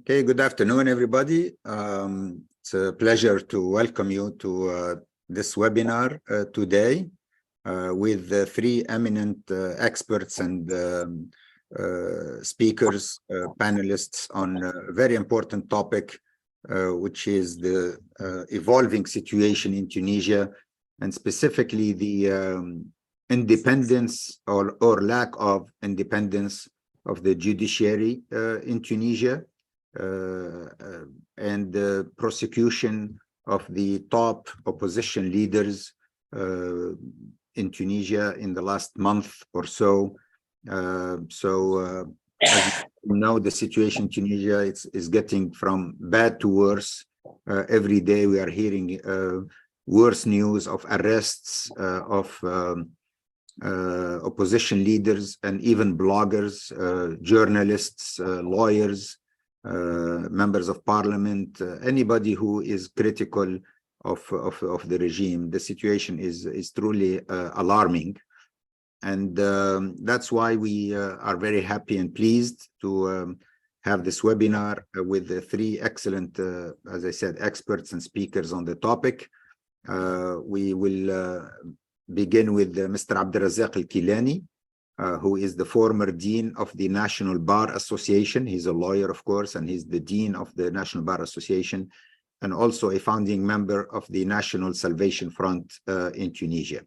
Okay, good afternoon, everybody. It's a pleasure to welcome you to this webinar today with three eminent experts and speakers, panelists on a very important topic, which is the evolving situation in Tunisia, and specifically the independence or lack of independence of the judiciary in Tunisia, and the prosecution of the top opposition leaders in Tunisia in the last month or so. As you know, the situation in Tunisia is getting from bad to worse. Every day we are hearing worse news of arrests of opposition leaders and even bloggers, journalists, lawyers, members of parliament, anybody who is critical of the regime. The situation is truly alarming, and that's why we are very happy and pleased to have this webinar with the three excellent, as I said, experts and speakers on the topic. We will begin with Mr. Abdelrazak Al-Kilani, who is the former Dean of the National Bar Association. He's a lawyer, of course, and he's the Dean of the National Bar Association, and also a founding member of the National Salvation Front in Tunisia.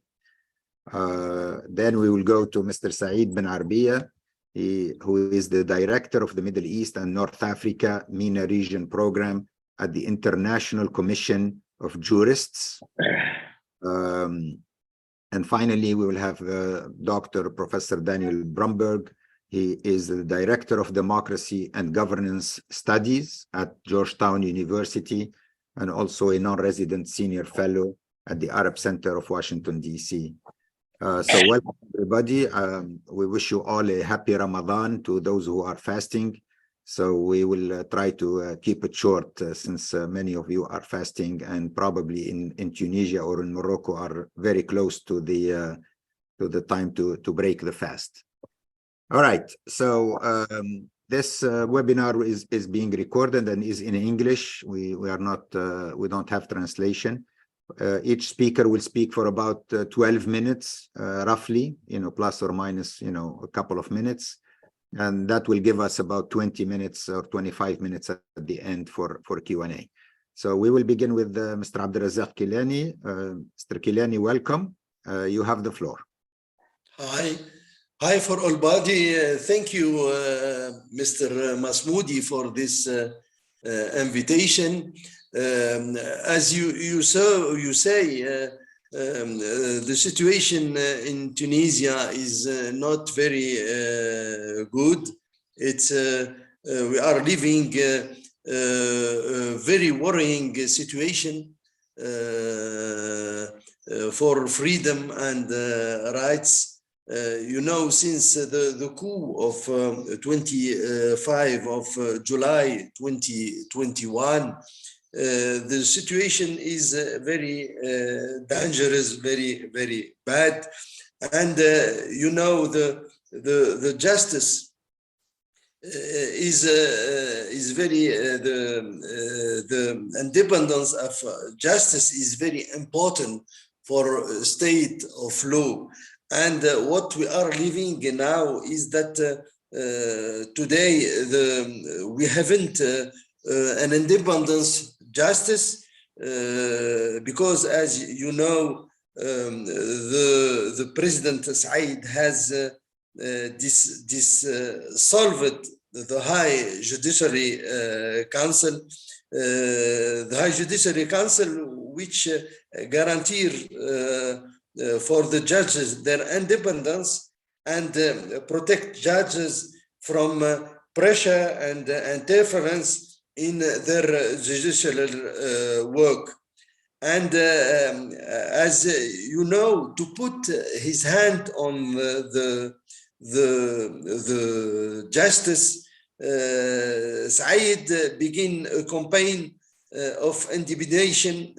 Then we will go to Mr. Saeed Ben Arbiya, who is the Director of the Middle East and North Africa MENA Region Program at the International Commission of Jurists. And finally, we will have Dr. Professor Daniel Bromberg. He is the Director of Democracy and Governance Studies at Georgetown University, and also a non-resident senior fellow at the Arab Center of Washington, D.C. So welcome, everybody. We wish you all a happy Ramadan to those who are fasting. So we will try to keep it short since many of you are fasting, and probably in Tunisia or in Morocco are very close to the time to break the fast. All right. So this webinar is being recorded and is in English. We don't have translation. Each speaker will speak for about 12 minutes, roughly, plus or minus, a couple of minutes. And that will give us about 20 minutes or 25 minutes at the end for Q&A. So we will begin with Mr. Abdelrazak Kilani. Mr. Kilani, welcome. You have the floor. Hi for all body. Thank you, Mr. Masmoudi, for this invitation. As you say, the situation in Tunisia is not very good. It's we are living a very worrying situation for freedom and rights. Since the coup of 25 of July 2021, the situation is very dangerous, very, very bad. And the justice is very the independence of justice is very important for state of law. And what we are living now is that today we haven't an independence justice, because, as you know, the President Said has dissolved the High Judiciary Council, which guarantees for the judges their independence and protect judges from pressure and interference in their judicial work. And as you know, to put his hand on the justice, Said began a campaign of intimidation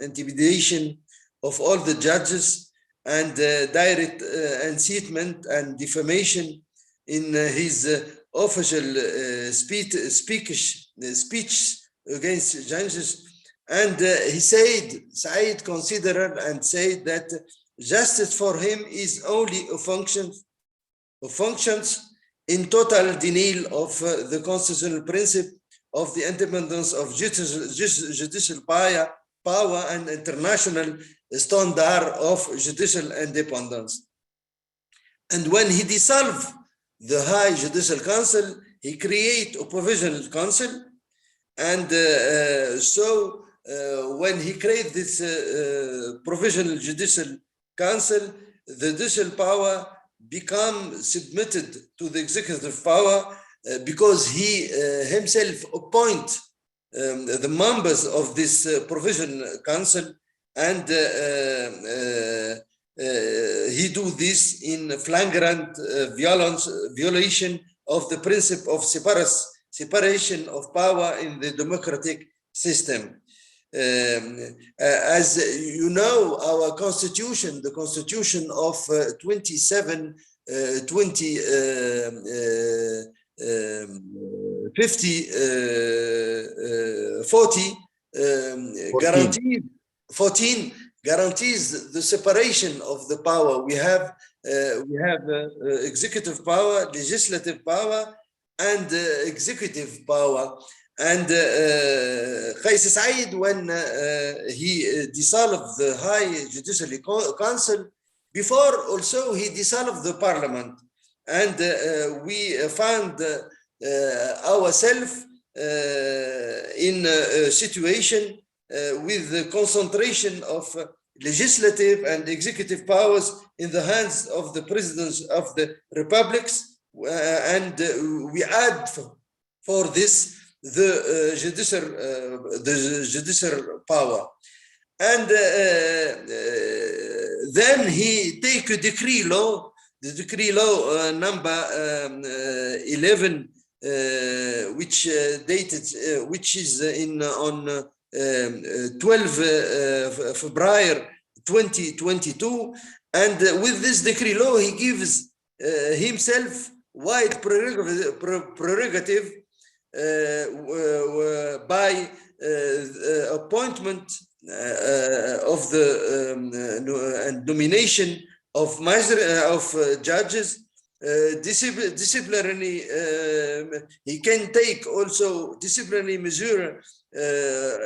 of all the judges, and direct incitement and defamation in his official speech against judges. And he said, Said considered and said that justice for him is only a functions in total denial of the constitutional principle of the independence of judicial power and international standard of judicial independence. And when he dissolved the High Judicial Council, he created a provisional council. And when he created this provisional judicial council, the judicial power become submitted to the executive power because he himself appoint the members of this provisional council, and he do this in flagrant violation of the principle of separation of power in the democratic system. As you know, our constitution, the constitution of 14 guarantees the separation of the power. We have executive power, legislative power, and executive power. And Qais Said, when he dissolved the High Judicial Council, before also he dissolved the parliament. And we found ourselves in a situation with the concentration of legislative and executive powers in the hands of the presidents of the republics, and we add for this the judicial power. And then he take a decree law, the decree law number 11, which dated, which is on 12 February 2022, and with this decree law he gives himself wide prerogative by appointment of the and nomination of judges, disciplinary. He can take also disciplinary measure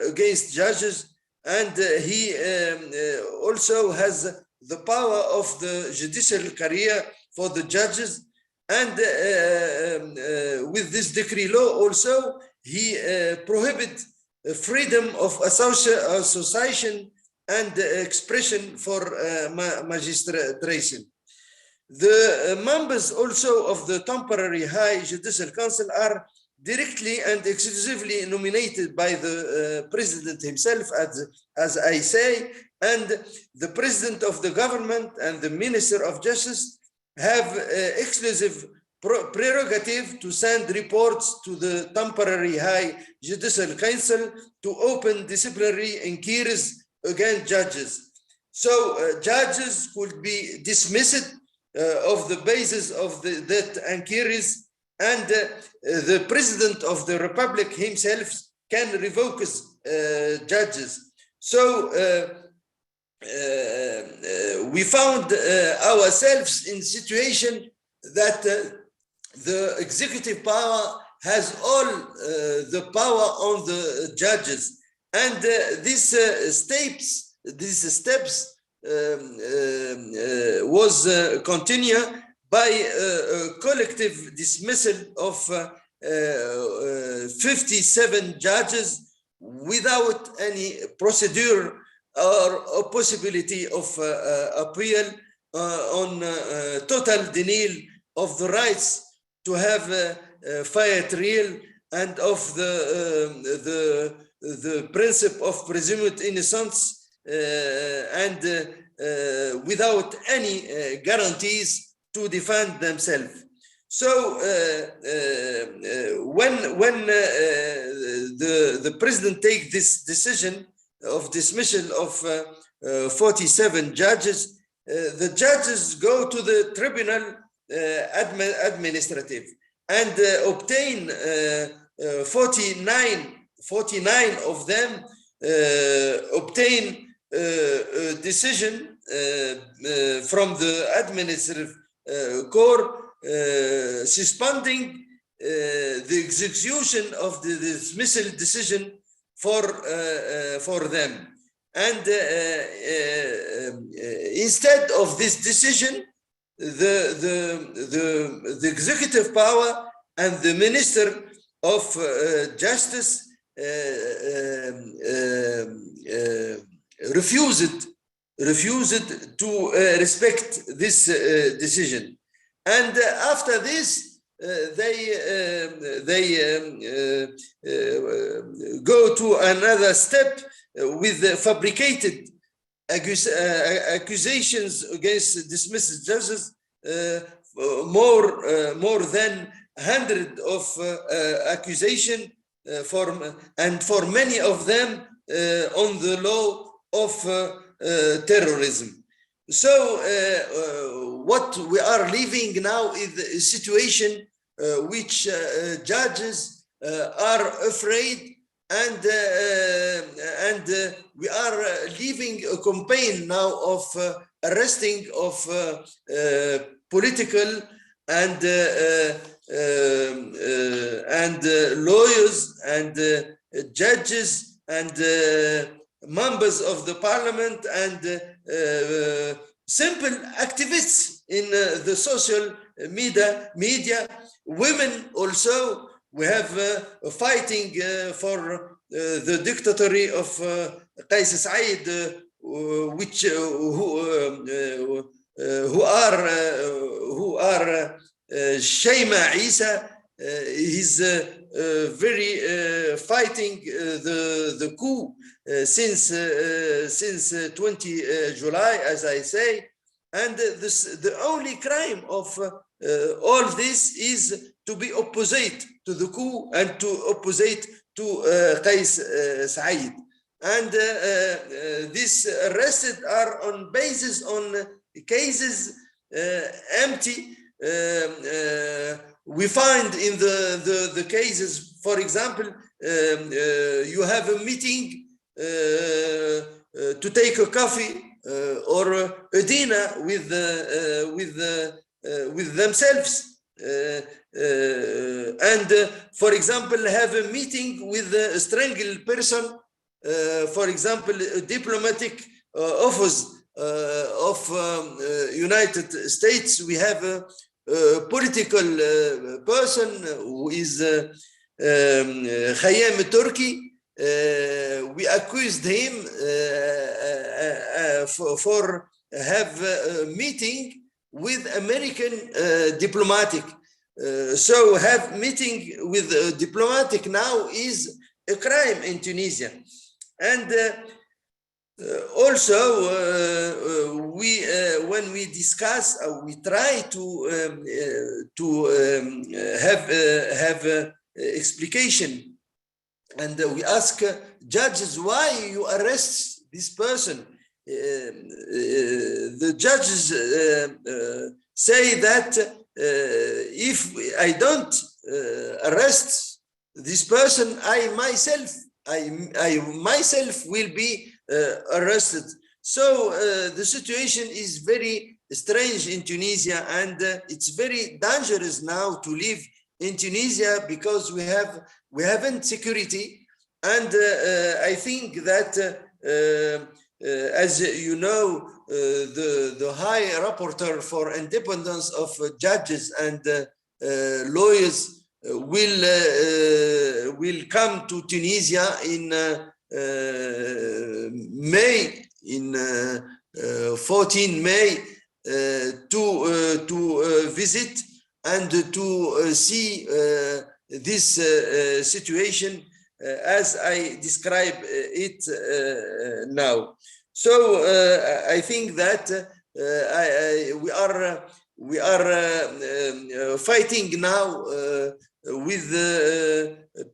against judges, and he also has the power of the judicial career for the judges. And with this decree law also, he prohibit freedom of association and expression for magistration. The members also of the temporary High Judicial Council are directly and exclusively nominated by the president himself, as I say, and the president of the government and the minister of justice have exclusive prerogative to send reports to the temporary High Judicial Council to open disciplinary inquiries against judges. So judges could be dismissed of the basis of that inquiries, and the president of the republic himself can revoke judges. So we found ourselves in situation that the executive power has all the power on the judges, and these steps was continued by a collective dismissal of 57 judges without any procedure or a possibility of appeal, on total denial of the rights to have fair trial and of the principle of presumed innocence, and without any guarantees to defend themselves. So when the president take this decision of dismissal of 47 judges, the judges go to the tribunal administrative, and obtain 49 of them obtain a decision from the administrative court suspending the execution of the dismissal decision for them. And instead of this decision, the executive power and the Minister of Justice refused to respect this decision. And after this, they go to another step with fabricated accusations against dismissed judges, more than 100 of accusation for many of them on the law of terrorism. So what we are living now is a situation which judges are afraid, and we are living a campaign now of arresting of political and lawyers and judges and members of the parliament and simple activists in the social media, women also. We have fighting for the dictatorship of Qais Said, which who are Shayma Isa. He's very fighting the coup since 20 July, as I say, and the only crime of all this is to be opposite to the coup and to opposite to Qais Said. And these arrested are on basis on cases empty. We find in the cases, for example, you have a meeting to take a coffee or a dinner with themselves, and for example have a meeting with a strangled person, for example a diplomatic office of United States. We have a political person who is Khayyam Turki. We accused him for have a meeting with American diplomatic. So have meeting with diplomatic now is a crime in Tunisia. And also we when we discuss, we try to have explication, and we ask judges why you arrest this person. The judges say that if I don't arrest this person, I myself will be arrested. So the situation is very strange in Tunisia, and it's very dangerous now to live in Tunisia because we haven't security. And I think that as you know, the High Rapporteur for Independence of Judges and Lawyers will come to Tunisia in May, in 14 May, to visit and to see this situation as I describe it now. So I think that we are fighting now with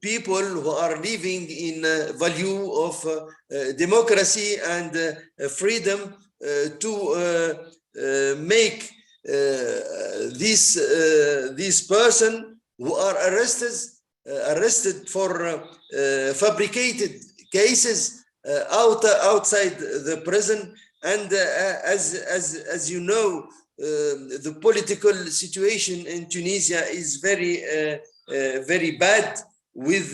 people who are living in value of democracy and freedom to make this person who are arrested for fabricated cases outside the prison. And as you know, the political situation in Tunisia is very bad, with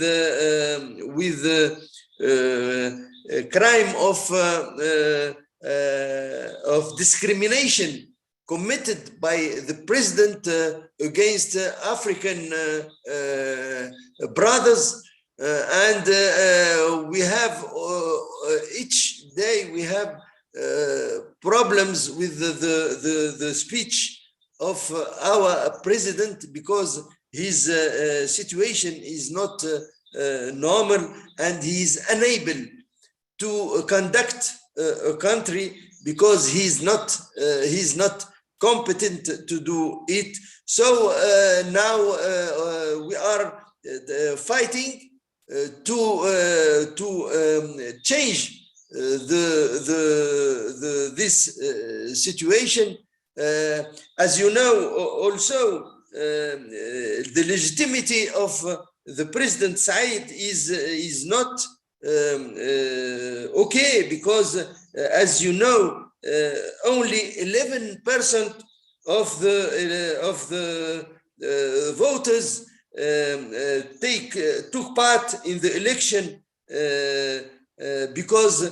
crime of discrimination committed by the president against African brothers, and we have each day we have problems with the speech of our president, because his situation is not normal, and he is unable to conduct a country because he's not competent to do it. So now we are fighting to change this situation. As you know, also the legitimacy of the President Said is not okay, because as you know, only 11% of the voters took part in the election, because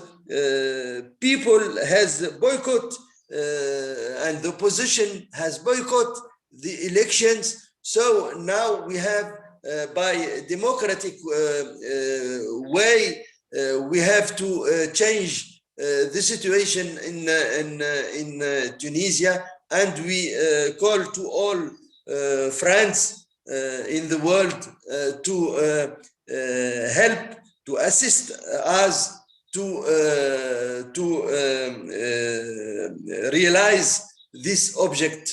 people has boycott and the opposition has boycott the elections. So now we have by democratic way we have to change the situation in Tunisia, and we call to all friends in the world to help, to assist us to realize this object.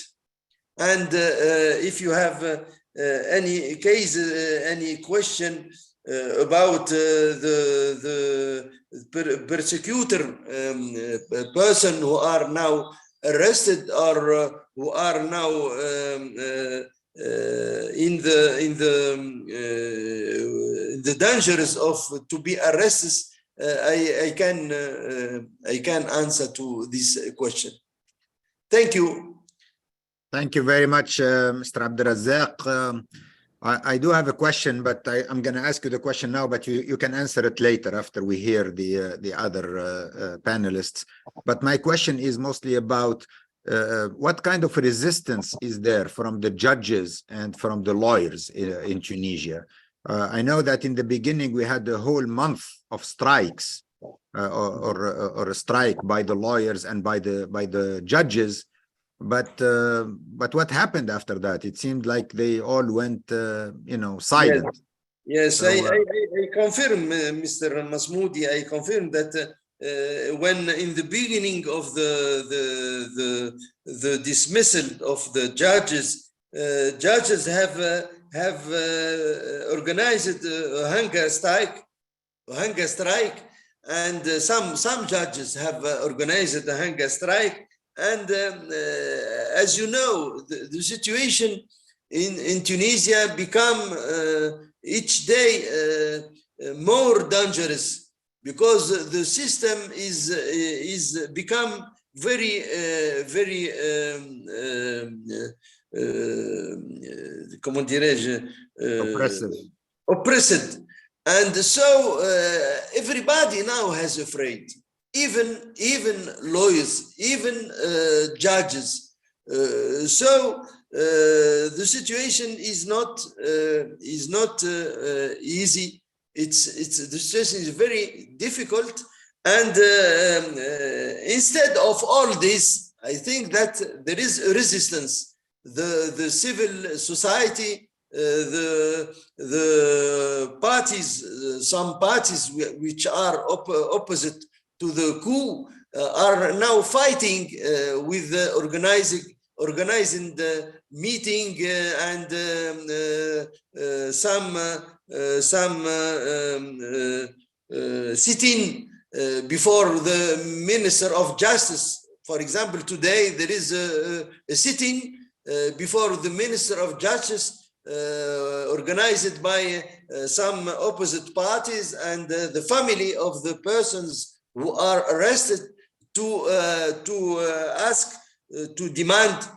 And if you have any case, any question about the persecutor person who are now arrested, or who are now in the dangers of to be arrested, I can answer to this question. Thank you. Thank you very much, Mr. Abdelrazak. I do have a question, but I'm going to ask you the question now, but you can answer it later after we hear the other panelists. But my question is mostly about what kind of resistance is there from the judges and from the lawyers in Tunisia? I know that in the beginning we had a whole month of strikes or a strike by the lawyers and by the judges. But what happened after that? It seemed like they all went, silent. Yes, so, I confirm, Mr. Masmoudi. I confirm that when in the beginning of the dismissal of the judges, judges have organized a hunger strike, and some judges have organized a hunger strike. And as you know, the situation in Tunisia become each day more dangerous, because the system is become very comment dirais-je, oppressed, and so everybody now has afraid. Even lawyers, even judges. So the situation is not easy. The situation is very difficult, and instead of all this, I think that there is a resistance. The civil society, the parties, some parties which are opposite to the coup are now fighting with organizing the meeting and some sitting before the Minister of Justice. For example, today there is a sitting before the Minister of Justice organized by some opposite parties, and the family of the persons who are arrested to ask, to demand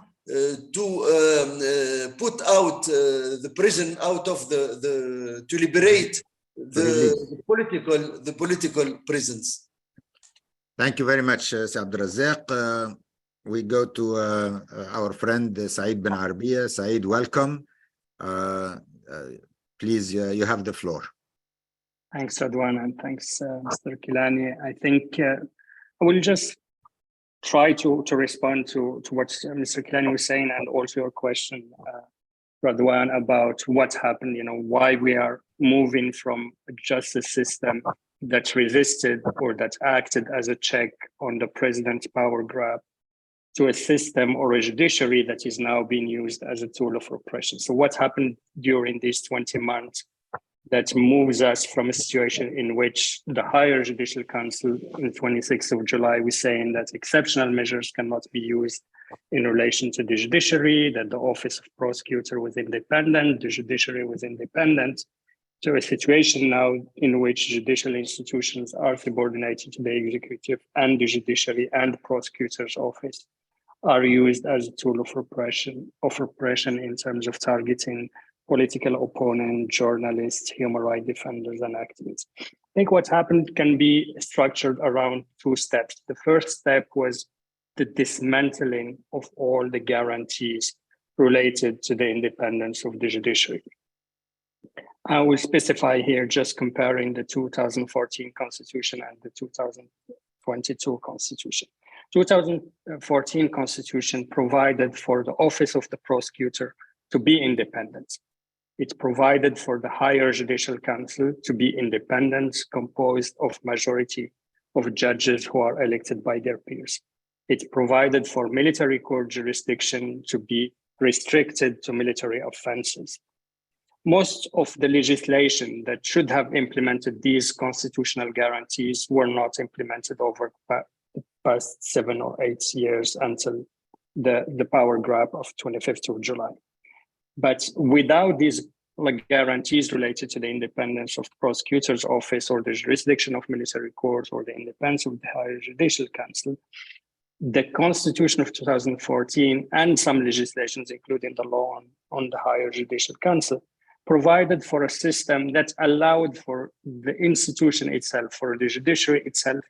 to put out the prison out of to liberate the political prisons. Thank you very much, Sir Abdulrazak. We go to our friend Saeed bin Arbiya. Saeed, welcome. Please, you have the floor. Thanks, Radwan, and thanks, Mr. Kilani. I think I will just try to respond to what Mr. Kilani was saying, and also your question, Radwan, about what happened, why we are moving from a justice system that resisted or that acted as a check on the president's power grab to a system or a judiciary that is now being used as a tool of repression. So what happened during these 20 months that moves us from a situation in which the higher judicial council on the 26th of July was saying that exceptional measures cannot be used in relation to the judiciary, that the office of prosecutor was independent, the judiciary was independent, to a situation now in which judicial institutions are subordinated to the executive, and the judiciary and the prosecutor's office are used as a tool of repression in terms of targeting political opponents, journalists, human rights defenders, and activists. I think what happened can be structured around two steps. The first step was the dismantling of all the guarantees related to the independence of the judiciary. I will specify here just comparing the 2014 Constitution and the 2022 Constitution. 2014 Constitution provided for the office of the prosecutor to be independent. It provided for the higher judicial council to be independent, composed of majority of judges who are elected by their peers. It provided for military court jurisdiction to be restricted to military offenses. Most of the legislation that should have implemented these constitutional guarantees were not implemented over the past 7 or 8 years until the power grab of 25th of July. But without these guarantees related to the independence of the prosecutor's office or the jurisdiction of military courts or the independence of the higher judicial council, the Constitution of 2014 and some legislations, including the law on the higher judicial council, provided for a system that allowed for the institution itself, for the judiciary itself,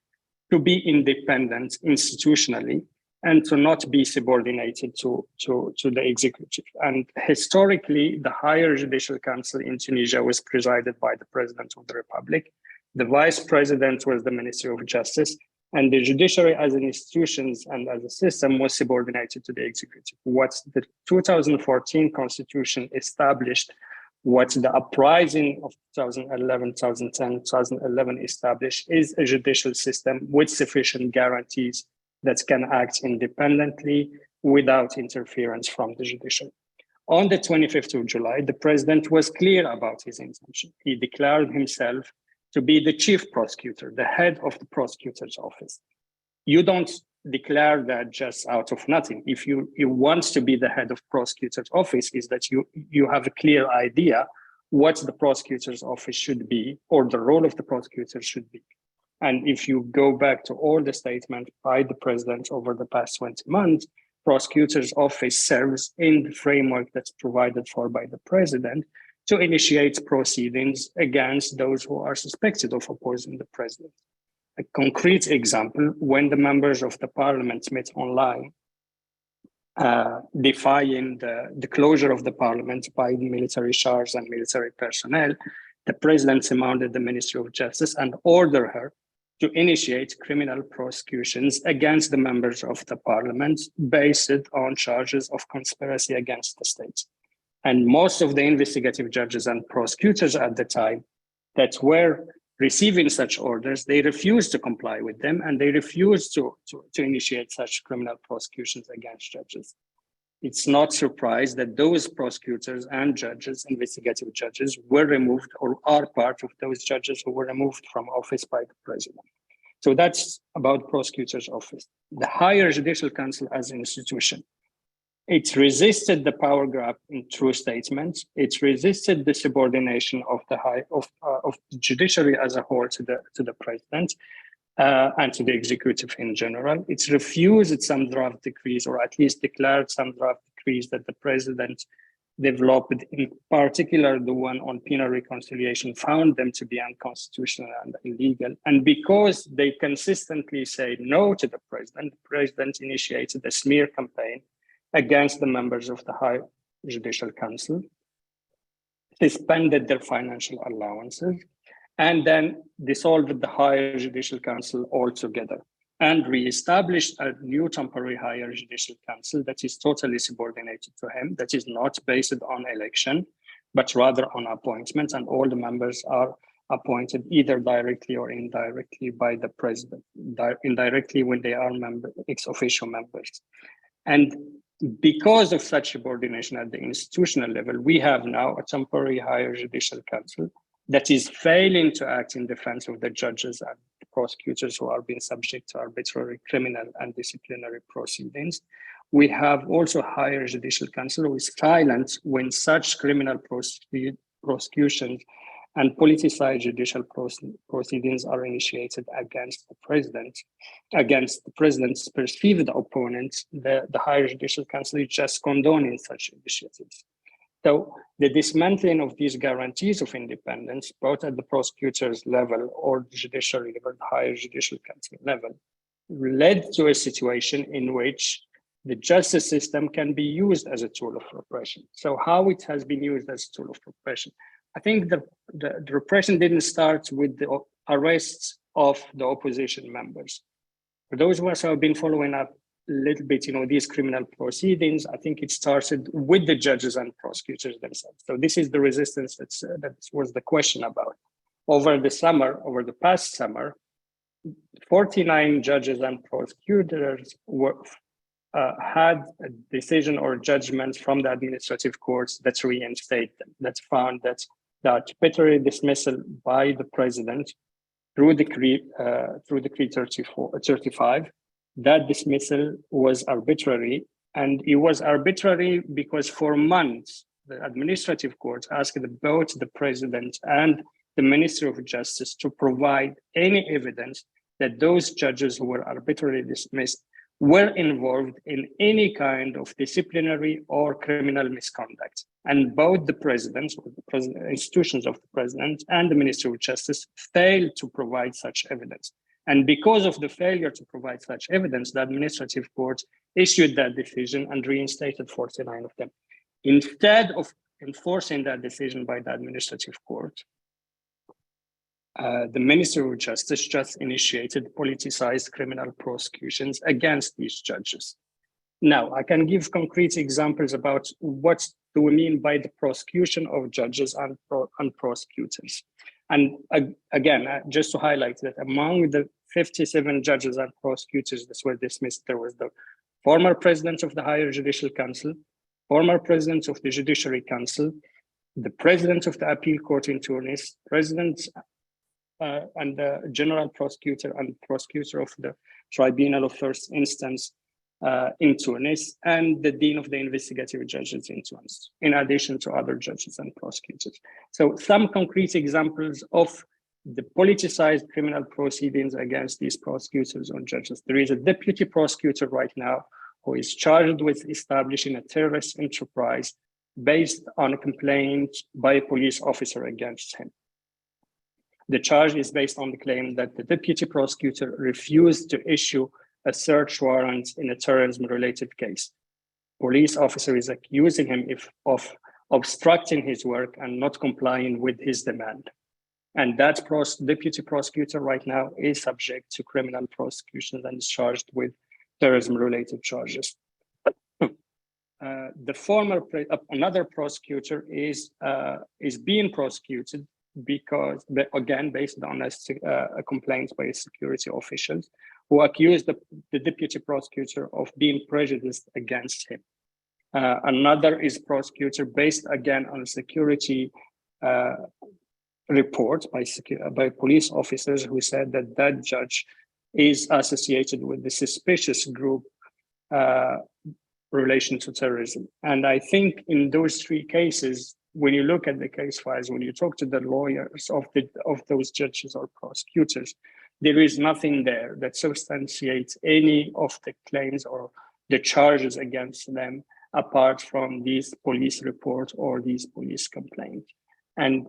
to be independent institutionally and to not be subordinated to the executive. And historically, the higher judicial council in Tunisia was presided by the president of the republic. The vice president was the Ministry of Justice, and the judiciary as an institution and as a system was subordinated to the executive. What the 2014 Constitution established, what the uprising of 2011, 2010, 2011 established, is a judicial system with sufficient guarantees that can act independently without interference from the judiciary. On the 25th of July, the president was clear about his intention. He declared himself to be the chief prosecutor, the head of the prosecutor's office. You don't declare that just out of nothing. If you want to be the head of prosecutor's office, is that you have a clear idea what the prosecutor's office should be or the role of the prosecutor should be. And if you go back to all the statements by the president over the past 20 months, prosecutor's office serves in the framework that's provided for by the president to initiate proceedings against those who are suspected of opposing the president. A concrete example, when the members of the parliament met online, defying the closure of the parliament by military charge and military personnel, the president summoned the Ministry of Justice and ordered her to initiate criminal prosecutions against the members of the parliament based on charges of conspiracy against the state. And most of the investigative judges and prosecutors at the time that were receiving such orders, they refused to comply with them, and they refused to initiate such criminal prosecutions against judges. It's not surprised that those prosecutors and judges, investigative judges, were removed or are part of those judges who were removed from office by the president. So that's about prosecutor's office. The higher judicial council as an institution It resisted the power grab in true statements. It resisted the subordination of the judiciary as a whole to the president and to the executive in general. It refused some draft decrees, or at least declared some draft decrees that the president developed, in particular the one on penal reconciliation, found them to be unconstitutional and illegal. And because they consistently say no to the president initiated a smear campaign against the members of the High Judicial Council, suspended their financial allowances, and then dissolved the Higher Judicial Council altogether, and re-established a new temporary Higher Judicial Council that is totally subordinated to him, that is not based on election, but rather on appointments, and all the members are appointed either directly or indirectly by the president, indirectly when they are ex officio members. And because of such subordination at the institutional level, we have now a temporary Higher Judicial Council that is failing to act in defense of the judges and the prosecutors who are being subject to arbitrary criminal and disciplinary proceedings. We have also Higher Judicial Council who is silent when such criminal prosecutions and politicized judicial proceedings are initiated against the president's perceived opponents. The Higher Judicial Council is just condoning such initiatives. So the dismantling of these guarantees of independence, both at the prosecutor's level or the judiciary level, the Higher Judicial Council level, led to a situation in which the justice system can be used as a tool of repression. So how it has been used as a tool of repression? I think the repression didn't start with the arrests of the opposition members. For those of us who have been following up a little bit, these criminal proceedings, I think it started with the judges and prosecutors themselves. So this is the resistance that was the question about. Over the past summer, 49 judges and prosecutors had a decision or judgment from the administrative courts that reinstate them, that found that the arbitrary dismissal by the president through Decree 35, that dismissal was arbitrary. And it was arbitrary because for months, the administrative courts asked both the president and the Minister of Justice to provide any evidence that those judges who were arbitrarily dismissed were involved in any kind of disciplinary or criminal misconduct. And both the presidents, or the institutions of the president and the Minister of Justice failed to provide such evidence. And because of the failure to provide such evidence, the administrative court issued that decision and reinstated 49 of them. Instead of enforcing that decision by the administrative court, the Minister of Justice just initiated politicized criminal prosecutions against these judges. Now, I can give concrete examples about what do we mean by the prosecution of judges and prosecutors. And again, just to highlight that among the 57 judges and prosecutors that were dismissed, there was the former president of the Higher Judicial Council, former president of the Judiciary Council, the president of the Appeal Court in Tunis, president and the general prosecutor and prosecutor of the Tribunal of First Instance in Tunis, and the dean of the investigative judges in Tunis, in addition to other judges and prosecutors. So some concrete examples of the politicized criminal proceedings against these prosecutors or judges. There is a deputy prosecutor right now who is charged with establishing a terrorist enterprise based on a complaint by a police officer against him. The charge is based on the claim that the deputy prosecutor refused to issue a search warrant in a terrorism-related case. Police officer is accusing him of obstructing his work and not complying with his demand. And that deputy prosecutor right now is subject to criminal prosecution and is charged with terrorism-related charges. Another prosecutor is being prosecuted because, again, based on a complaint by security officials who accused the deputy prosecutor of being prejudiced against him. Another is prosecutor based again on security report by police officers who said that that judge is associated with the suspicious group relation to terrorism. And I think in those three cases, when you look at the case files, when you talk to the lawyers of those judges or prosecutors, there is nothing there that substantiates any of the claims or the charges against them, apart from these police reports or these police complaints. And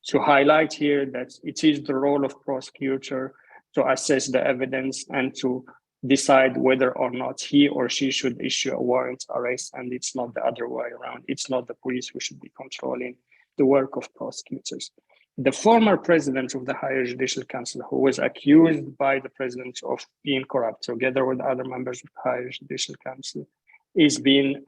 to highlight here that it is the role of prosecutor to assess the evidence and to decide whether or not he or she should issue a warrant arrest, and it's not the other way around. It's not the police who should be controlling the work of prosecutors. The former president of the Higher Judicial Council, who was accused by the president of being corrupt, together with other members of the Higher Judicial Council, is being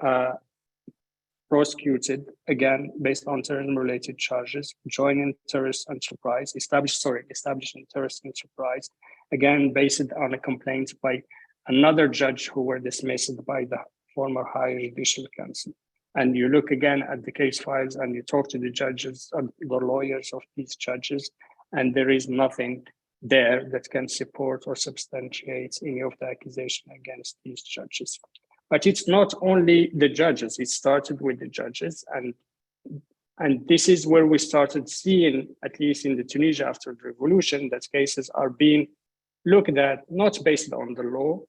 prosecuted, again, based on terrorism-related charges, joining terrorist enterprise, establishing terrorist enterprise, again, based on a complaint by another judge who were dismissed by the former Higher Judicial Council. And you look again at the case files and you talk to the judges, the lawyers of these judges, and there is nothing there that can support or substantiate any of the accusation against these judges. But it's not only the judges, it started with the judges. And this is where we started seeing, at least in the Tunisia after the revolution, that cases are being looked at not based on the law,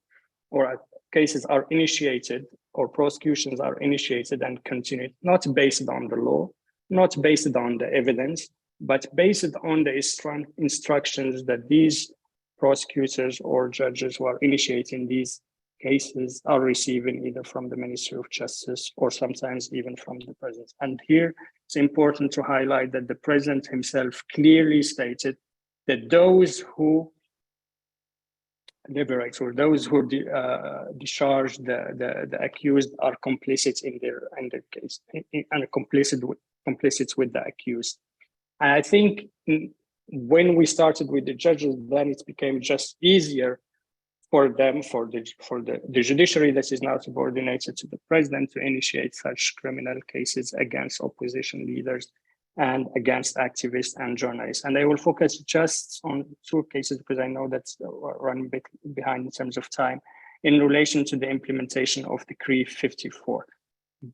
or cases are initiated or prosecutions are initiated and continued, not based on the law, not based on the evidence, but based on the instructions that these prosecutors or judges who are initiating these cases are receiving either from the Ministry of Justice or sometimes even from the president. And here it's important to highlight that the president himself clearly stated that those who liberate or those who discharge the accused are complicit in their case and complicit with the accused. And I think when we started with the judges, then it became just easier for them, for the judiciary that is now subordinated to the president, to initiate such criminal cases against opposition leaders and against activists and journalists. And I will focus just on two cases because I know that's running a bit behind in terms of time, in relation to the implementation of Decree 54.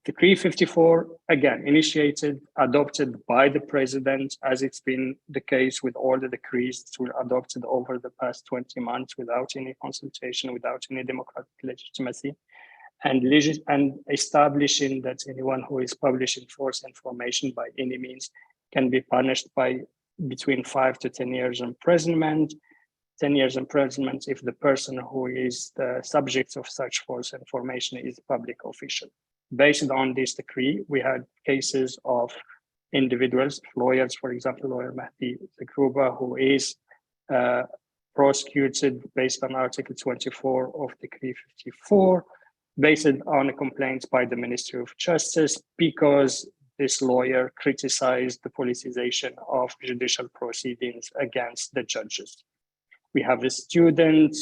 Decree 54, again, initiated, adopted by the president, as it's been the case with all the decrees that were adopted over the past 20 months without any consultation, without any democratic legitimacy, and establishing that anyone who is publishing false information by any means can be punished by between 5 to 10 years imprisonment, 10 years imprisonment if the person who is the subject of such false information is a public official. Based on this decree, we had cases of individuals, lawyers, for example, lawyer Mahdi Zakrouba, who is prosecuted based on Article 24 of Decree 54, based on a complaint by the Ministry of Justice, because this lawyer criticized the politicization of judicial proceedings against the judges. We have a student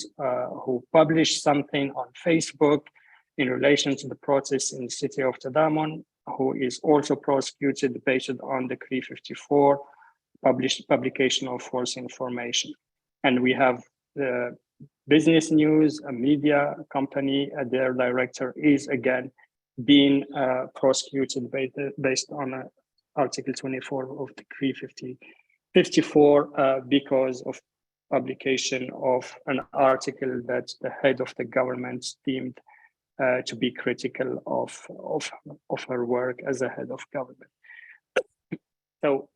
who published something on Facebook in relation to the protests in the city of Tadamon, who is also prosecuted based on Decree 54, publication of false information. And we have the Business News, a media company, their director is again being prosecuted based on Article 24 of Decree 54 because of publication of an article that the head of the government deemed to be critical of her work as a head of government. So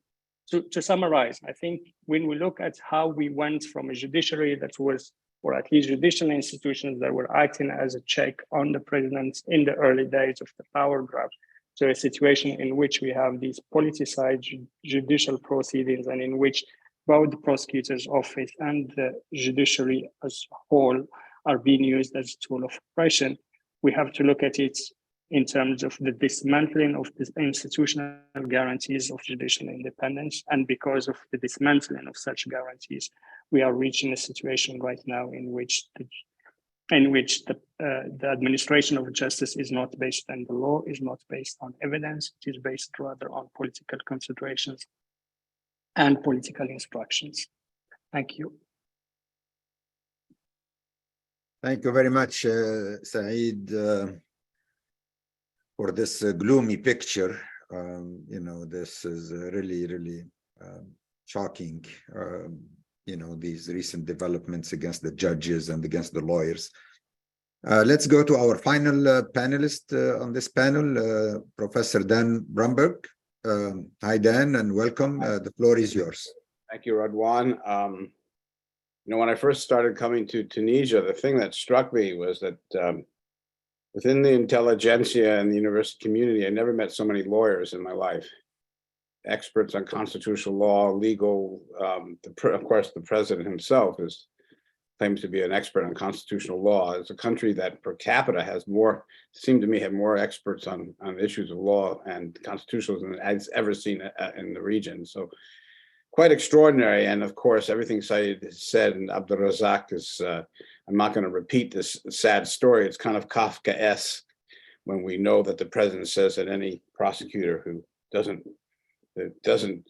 to summarize, I think when we look at how we went from a judiciary that was, or at least judicial institutions that were acting as a check on the president in the early days of the power grab, to a situation in which we have these politicized judicial proceedings and in which both the prosecutor's office and the judiciary as a whole are being used as a tool of oppression, we have to look at it in terms of the dismantling of the institutional guarantees of judicial independence. And because of the dismantling of such guarantees, we are reaching a situation right now in which the administration of justice is not based on the law, is not based on evidence, it is based rather on political considerations and political instructions. Thank you. Thank you very much, Saeed. for this gloomy picture. This is really, really shocking. These recent developments against the judges and against the lawyers. Let's go to our final panelist on this panel, Professor Dan Brumberg. Hi, Dan, and welcome. The floor is yours. Thank you, Radwan. When I first started coming to Tunisia, the thing that struck me was that within the intelligentsia and the university community, I never met so many lawyers in my life. Experts on constitutional law, legal. Of course, the president himself claims to be an expert on constitutional law. It's a country that per capita has more, seemed to me, have more experts on issues of law and constitutional than I've ever seen in the region. So quite extraordinary. And of course, everything Said said and Abdul Razak is, I'm not going to repeat this sad story. It's kind of Kafkaesque when we know that the president says that any prosecutor who doesn't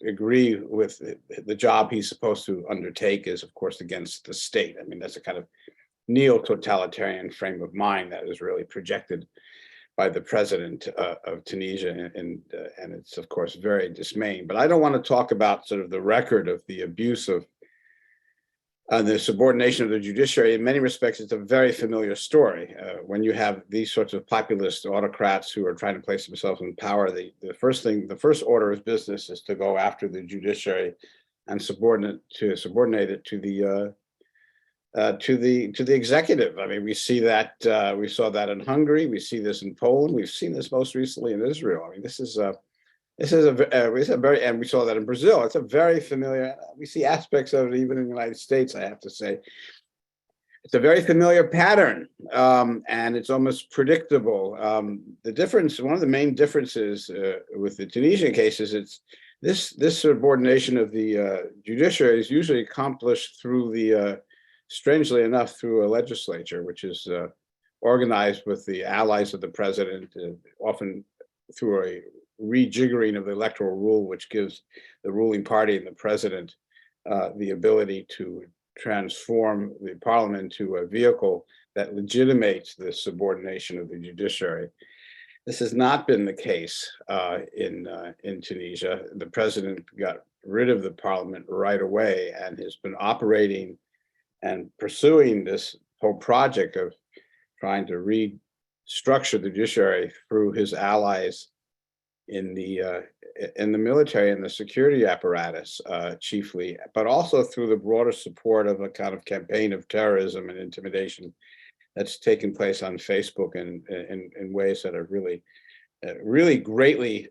agree with the job he's supposed to undertake is, of course, against the state. I mean, that's a kind of neo-totalitarian frame of mind that is really projected by the president of Tunisia, and it's, of course, very dismaying. But I don't want to talk about sort of the record of the abuse of the subordination of the judiciary. In many respects, it's a very familiar story. When you have these sorts of populist autocrats who are trying to place themselves in power, the first order of business is to go after the judiciary and subordinate it to the executive. I mean, we see that we saw that in Hungary. We see this in Poland. We've seen this most recently in Israel. I mean, this is a very, and we saw that in Brazil. It's a very familiar. We see aspects of it even in the United States. I have to say, it's a very familiar pattern, and it's almost predictable. The difference, one of the main differences with the Tunisian cases, it's this subordination of the judiciary is usually accomplished through strangely enough, through a legislature, which is organized with the allies of the president, often through a rejiggering of the electoral rule, which gives the ruling party and the president the ability to transform the parliament into a vehicle that legitimates the subordination of the judiciary. This has not been the case in Tunisia. The president got rid of the parliament right away and has been operating and pursuing this whole project of trying to restructure the judiciary through his allies in the military and the security apparatus, chiefly, but also through the broader support of a kind of campaign of terrorism and intimidation that's taken place on Facebook in ways that are really greatly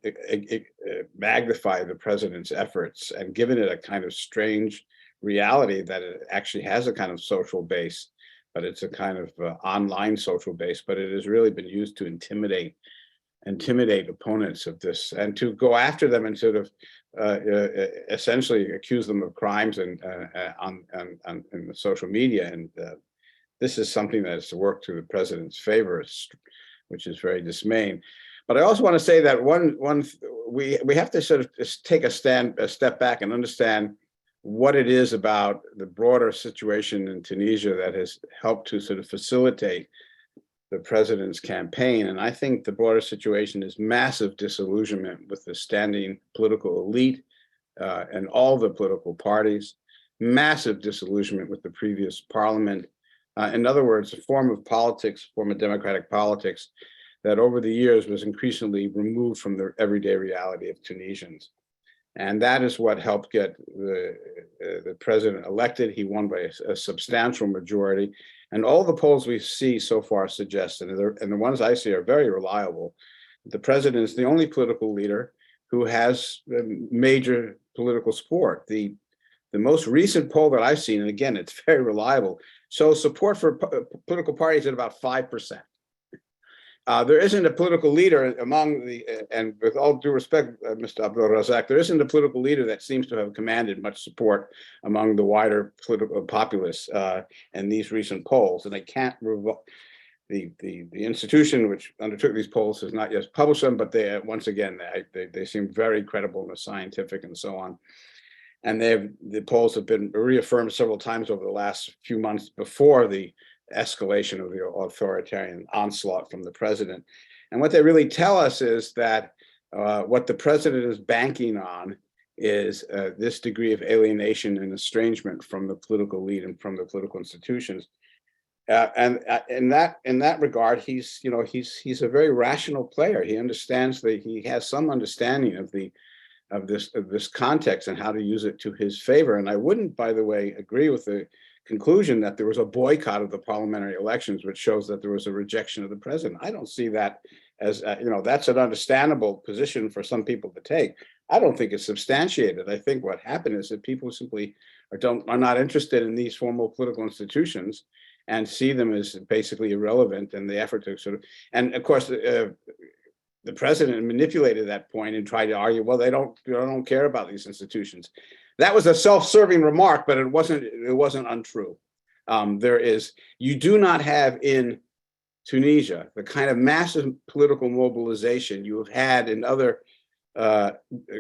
magnify the president's efforts and given it a kind of strange reality that it actually has a kind of social base, but it's a kind of online social base, but it has really been used to intimidate opponents of this and to go after them and sort of essentially accuse them of crimes and on the social media. And this is something that has worked to the president's favor, which is very dismaying. But I also want to say that we have to sort of just take a step back and understand what it is about the broader situation in Tunisia that has helped to sort of facilitate the president's campaign. And I think the broader situation is massive disillusionment with the standing political elite and all the political parties, massive disillusionment with the previous parliament. In other words, a form of politics, form of democratic politics that over the years was increasingly removed from the everyday reality of Tunisians. And that is what helped get the president elected. He won by a substantial majority. And all the polls we see so far suggest, and the ones I see are very reliable, the president is the only political leader who has major political support. The most recent poll that I've seen, and again, it's very reliable, shows support for political parties at about 5%. There isn't a political leader among and with all due respect, Mr. Abdul Razak, there isn't a political leader that seems to have commanded much support among the wider political populace in these recent polls. And they can't, the institution which undertook these polls has not yet published them, but once again, they seem very credible and scientific and so on. And the polls have been reaffirmed several times over the last few months before the escalation of the authoritarian onslaught from the president. And what they really tell us is that what the president is banking on is this degree of alienation and estrangement from the political elite and from the political institutions. And in that regard, he's a very rational player. He understands that he has some understanding of this context and how to use it to his favor. And I wouldn't, by the way, agree with the conclusion that there was a boycott of the parliamentary elections, which shows that there was a rejection of the president. I don't see that as that's an understandable position for some people to take. I don't think it's substantiated. I think what happened is that people simply are not interested in these formal political institutions and see them as basically irrelevant in the effort to sort of, and of course, the president manipulated that point and tried to argue, well, they don't care about these institutions. That was a self-serving remark, but it wasn't untrue. You do not have in Tunisia the kind of massive political mobilization you have had in other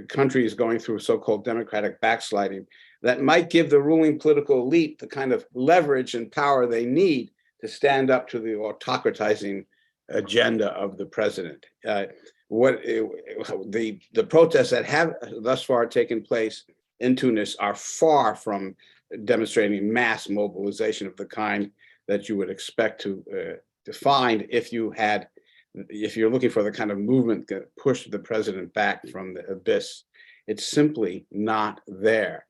countries going through so-called democratic backsliding that might give the ruling political elite the kind of leverage and power they need to stand up to the autocratizing agenda of the president. The protests that have thus far taken place in Tunis are far from demonstrating mass mobilization of the kind that you would expect to find if you're looking for the kind of movement that pushed the president back from the abyss. It's simply not there.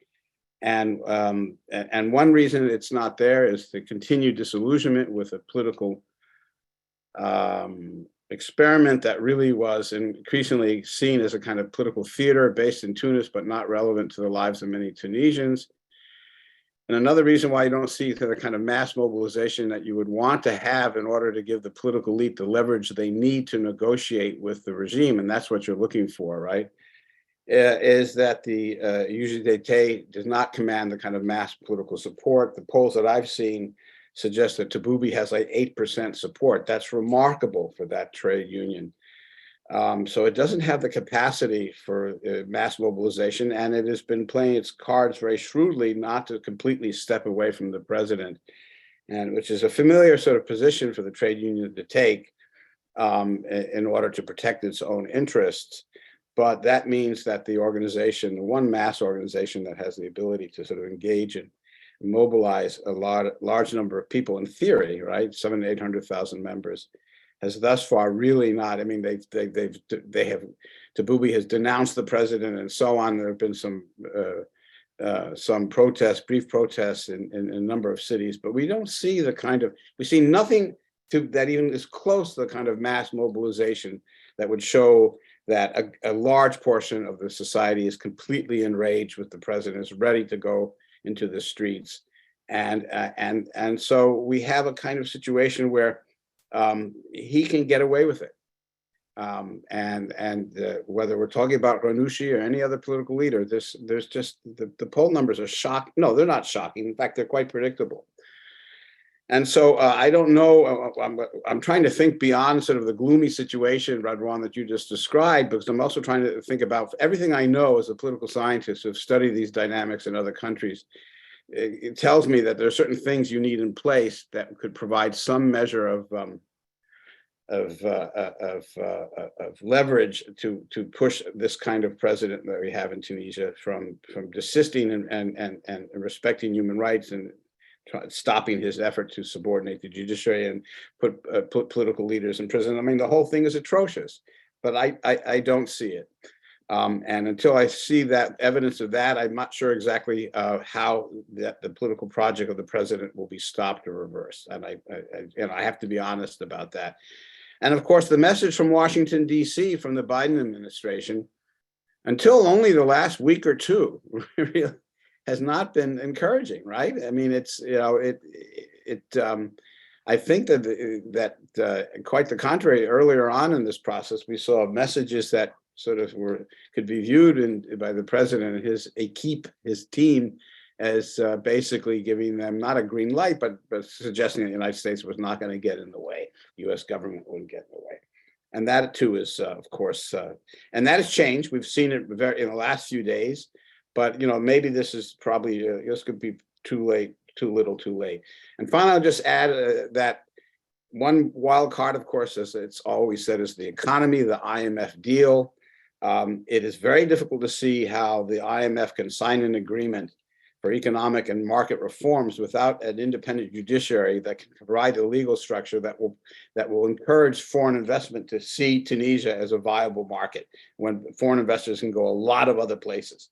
And one reason it's not there is the continued disillusionment with a political experiment that really was increasingly seen as a kind of political theater based in Tunis, but not relevant to the lives of many Tunisians. And another reason why you don't see the kind of mass mobilization that you would want to have in order to give the political elite the leverage they need to negotiate with the regime, and that's what you're looking for, right? Is that the UGT does not command the kind of mass political support. The polls that I've seen suggest that Taboubi has like 8% support. That's remarkable for that trade union. So it doesn't have the capacity for mass mobilization, and it has been playing its cards very shrewdly not to completely step away from the president, and which is a familiar sort of position for the trade union to take in order to protect its own interests. But that means that the organization, the one mass organization that has the ability to sort of engage and mobilize a large number of people in theory, right, 700,000 to 800,000 members, has thus far really not. I mean, Taboubi has denounced the president and so on. There have been some protests, brief protests in a number of cities, but we don't see we see nothing that even is close to the kind of mass mobilization that would show that a large portion of the society is completely enraged with the president, is ready to go into the streets. And so we have a kind of situation where he can get away with it. Whether we're talking about Ghannouchi or any other political leader, there's just the poll numbers are shocking. No, they're not shocking. In fact, they're quite predictable. And so I don't know. I'm trying to think beyond sort of the gloomy situation, Radwan, that you just described, because I'm also trying to think about everything I know as a political scientist who've studied these dynamics in other countries. It tells me that there are certain things you need in place that could provide some measure of leverage to push this kind of president that we have in Tunisia from desisting and respecting human rights and stopping his effort to subordinate the judiciary and put political leaders in prison. I mean, the whole thing is atrocious, but I don't see it. And until I see that evidence of that, I'm not sure exactly how the political project of the president will be stopped or reversed. And I have to be honest about that. And of course, the message from Washington, D.C., from the Biden administration, until only the last week or two, really has not been encouraging, right? I mean, it's, I think that quite the contrary. Earlier on in this process, we saw messages that sort of could be viewed by the president and his equipe, his team, as basically giving them not a green light, but suggesting that the United States was not going to get in the way. U.S. government wouldn't get in the way. And that too is, of course, and that has changed. We've seen it in the last few days, but maybe this is probably, this could be too late, too little, too late. And finally, I'll just add that one wild card, of course, as it's always said, is the economy, the IMF deal. It is very difficult to see how the IMF can sign an agreement for economic and market reforms without an independent judiciary that can provide a legal structure that will encourage foreign investment to see Tunisia as a viable market when foreign investors can go a lot of other places.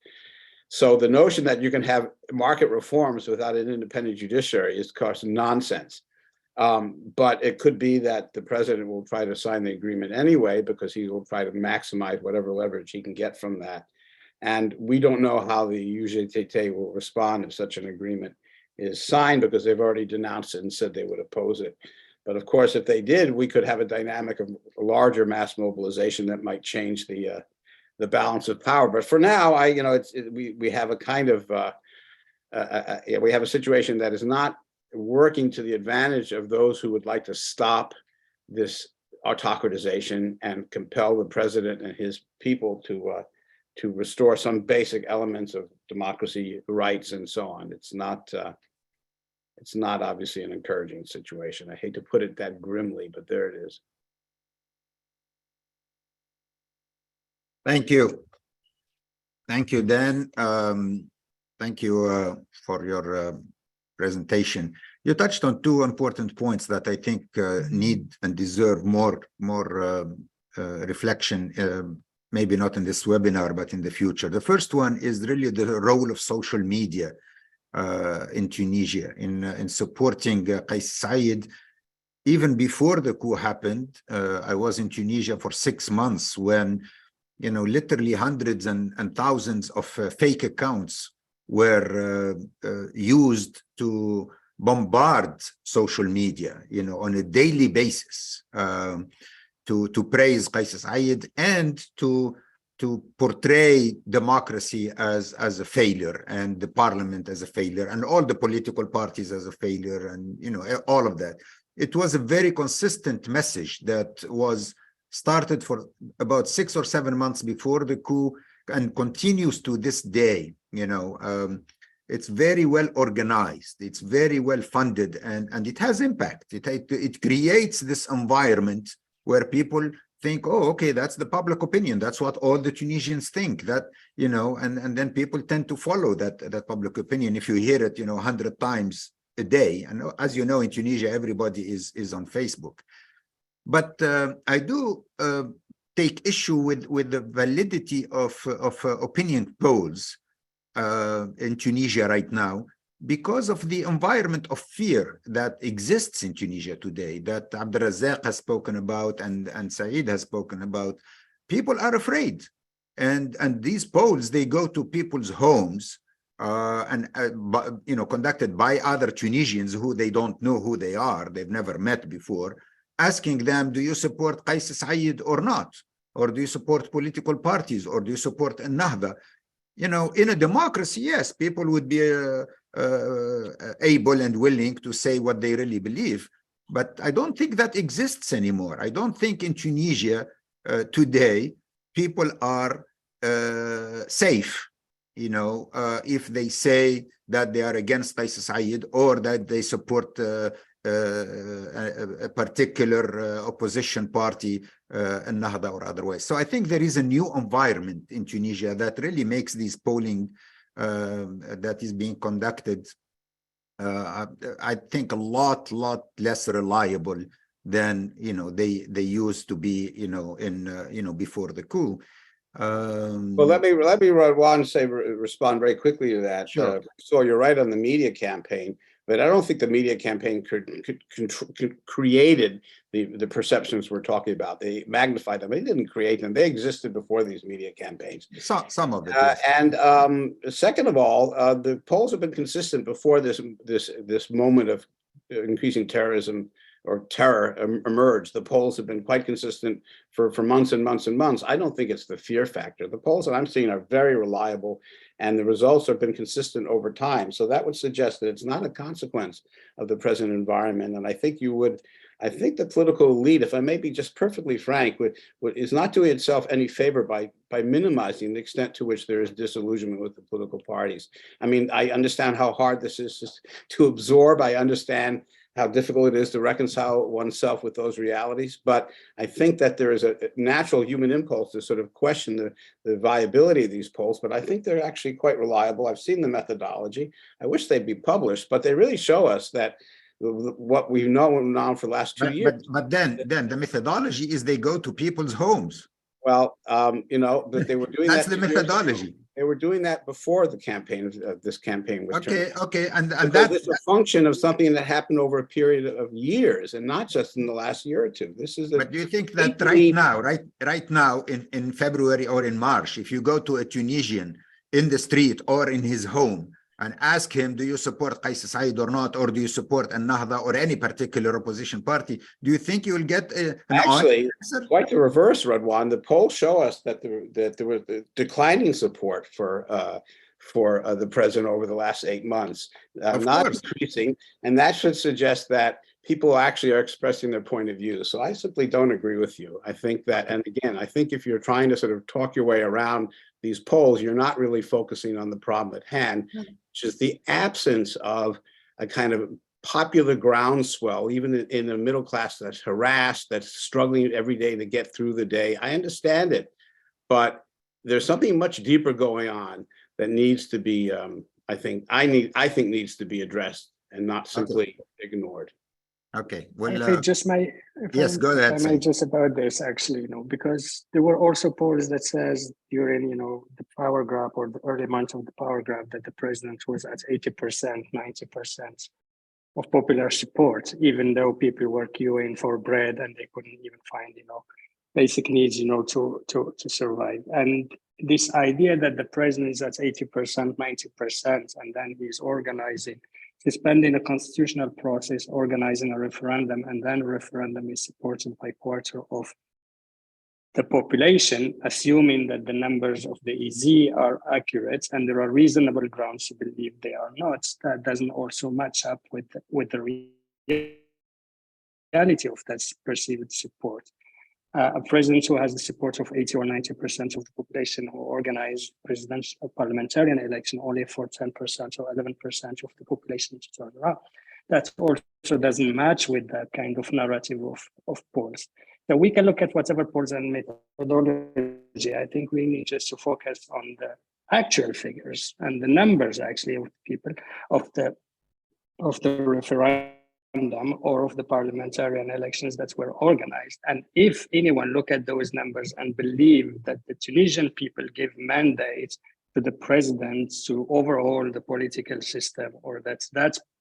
So the notion that you can have market reforms without an independent judiciary is, of course, nonsense. But it could be that the president will try to sign the agreement anyway, because he will try to maximize whatever leverage he can get from that. And we don't know how the UGTT will respond if such an agreement is signed, because they've already denounced it and said they would oppose it. But of course, if they did, we could have a dynamic of a larger mass mobilization that might change the balance of power. But for now, we have a kind of we have a situation that is not working to the advantage of those who would like to stop this autocratization and compel the president and his people to restore some basic elements of democracy, rights, and so on. It's not obviously an encouraging situation. I hate to put it that grimly, but there it is. Thank you. Thank you, Dan. Thank you for your presentation. You touched on two important points that I think need and deserve more reflection, maybe not in this webinar, but in the future. The first one is really the role of social media in Tunisia in supporting Qais Said. Even before the coup happened, I was in Tunisia for 6 months when, literally hundreds and thousands of fake accounts were used to bombard social media, on a daily basis, to praise Qais Said and to portray democracy as a failure, and the parliament as a failure, and all the political parties as a failure, and all of that. It was a very consistent message that was started for about 6 or 7 months before the coup and continues to this day. It's very well organized, it's very well funded, and it has impact. It creates this environment where people think, oh, okay, that's the public opinion, that's what all the Tunisians think, that, and then people tend to follow that public opinion if you hear it 100 times a day. And as you know, in Tunisia, everybody is on Facebook. But I do take issue with the validity of opinion polls in Tunisia right now, because of the environment of fear that exists in Tunisia today, that Abdelrazak has spoken about and Said has spoken about. People are afraid. And these polls, they go to people's homes conducted by other Tunisians who they don't know who they are, they've never met before, asking them, do you support Qais Said or not? Or do you support political parties? Or do you support Ennahda? In a democracy, yes, people would be able and willing to say what they really believe. But I don't think that exists anymore. I don't think in Tunisia today, people are safe, if they say that they are against Qais Said or that they support a particular opposition party, Ennahda or otherwise. So I think there is a new environment in Tunisia that really makes these polling that is being conducted, I think, a lot less reliable than they used to be, before the coup. Well, let me respond very quickly to that. Sure. So you're right on the media campaign, but I don't think the media campaign created the perceptions we're talking about. They magnified them. They didn't create them. They existed before these media campaigns. Some of it. Yes. And second of all, the polls have been consistent before this moment of increasing terrorism or terror emerged. The polls have been quite consistent for months and months and months. I don't think it's the fear factor. The polls that I'm seeing are very reliable, and the results have been consistent over time. So that would suggest that it's not a consequence of the present environment. And I think the political elite, if I may be just perfectly frank, is not doing itself any favor by minimizing the extent to which there is disillusionment with the political parties. I mean, I understand how hard this is to absorb. I understand how difficult it is to reconcile oneself with those realities. But I think that there is a natural human impulse to sort of question the viability of these polls, but I think they're actually quite reliable. I've seen the methodology. I wish they'd be published, but they really show us that what we've known now for the last 2 years. But then the methodology is they go to people's homes. Well, you know, but they were doing That's that the 2 years ago. methodology. They were doing that before the campaign, this campaign was Okay, okay, and because that's it's a function of something that happened over a period of years and not just in the last year or two. This is. But do you think that right now in February or in March, if you go to a Tunisian in the street or in his home and ask him, do you support Qais Said or not, or do you support Al-Nahda or any particular opposition party, do you think you will get an Actually, answer? quite the reverse, Radwan. The polls show us that there was declining support for the president over the last 8 months, not increasing, and that should suggest that people actually are expressing their point of view. So I simply don't agree with you. I think that, and again, I think if you're trying to sort of talk your way around these polls, you're not really focusing on the problem at hand, which is the absence of a kind of popular groundswell, even in the middle class that's harassed, that's struggling every day to get through the day. I understand it, but there's something much deeper going on that needs to be, I think needs to be addressed and not simply ignored. Okay, well, if I just may, yes, go ahead. I may just about this actually, because there were also polls that says during, the power grab or the early months of the power grab that the president was at 80%, 90% of popular support, even though people were queuing for bread and they couldn't even find, basic needs, to survive. And this idea that the president is at 80%, 90%, and then he's organizing, suspending a constitutional process, organizing a referendum, and then a referendum is supported by a quarter of the population, assuming that the numbers of the EZ are accurate, and there are reasonable grounds to believe they are not. That doesn't also match up with the reality of that perceived support. A president who has the support of 80 or 90% of the population who organize presidential parliamentarian election only for 10% or 11% of the population to turn around. That also doesn't match with that kind of narrative of polls. So we can look at whatever polls and methodology. I think we need just to focus on the actual figures and the numbers actually of people of the referendum or of the parliamentarian elections that were organized. And if anyone look at those numbers and believe that the Tunisian people give mandate to the president to overhaul the political system, or that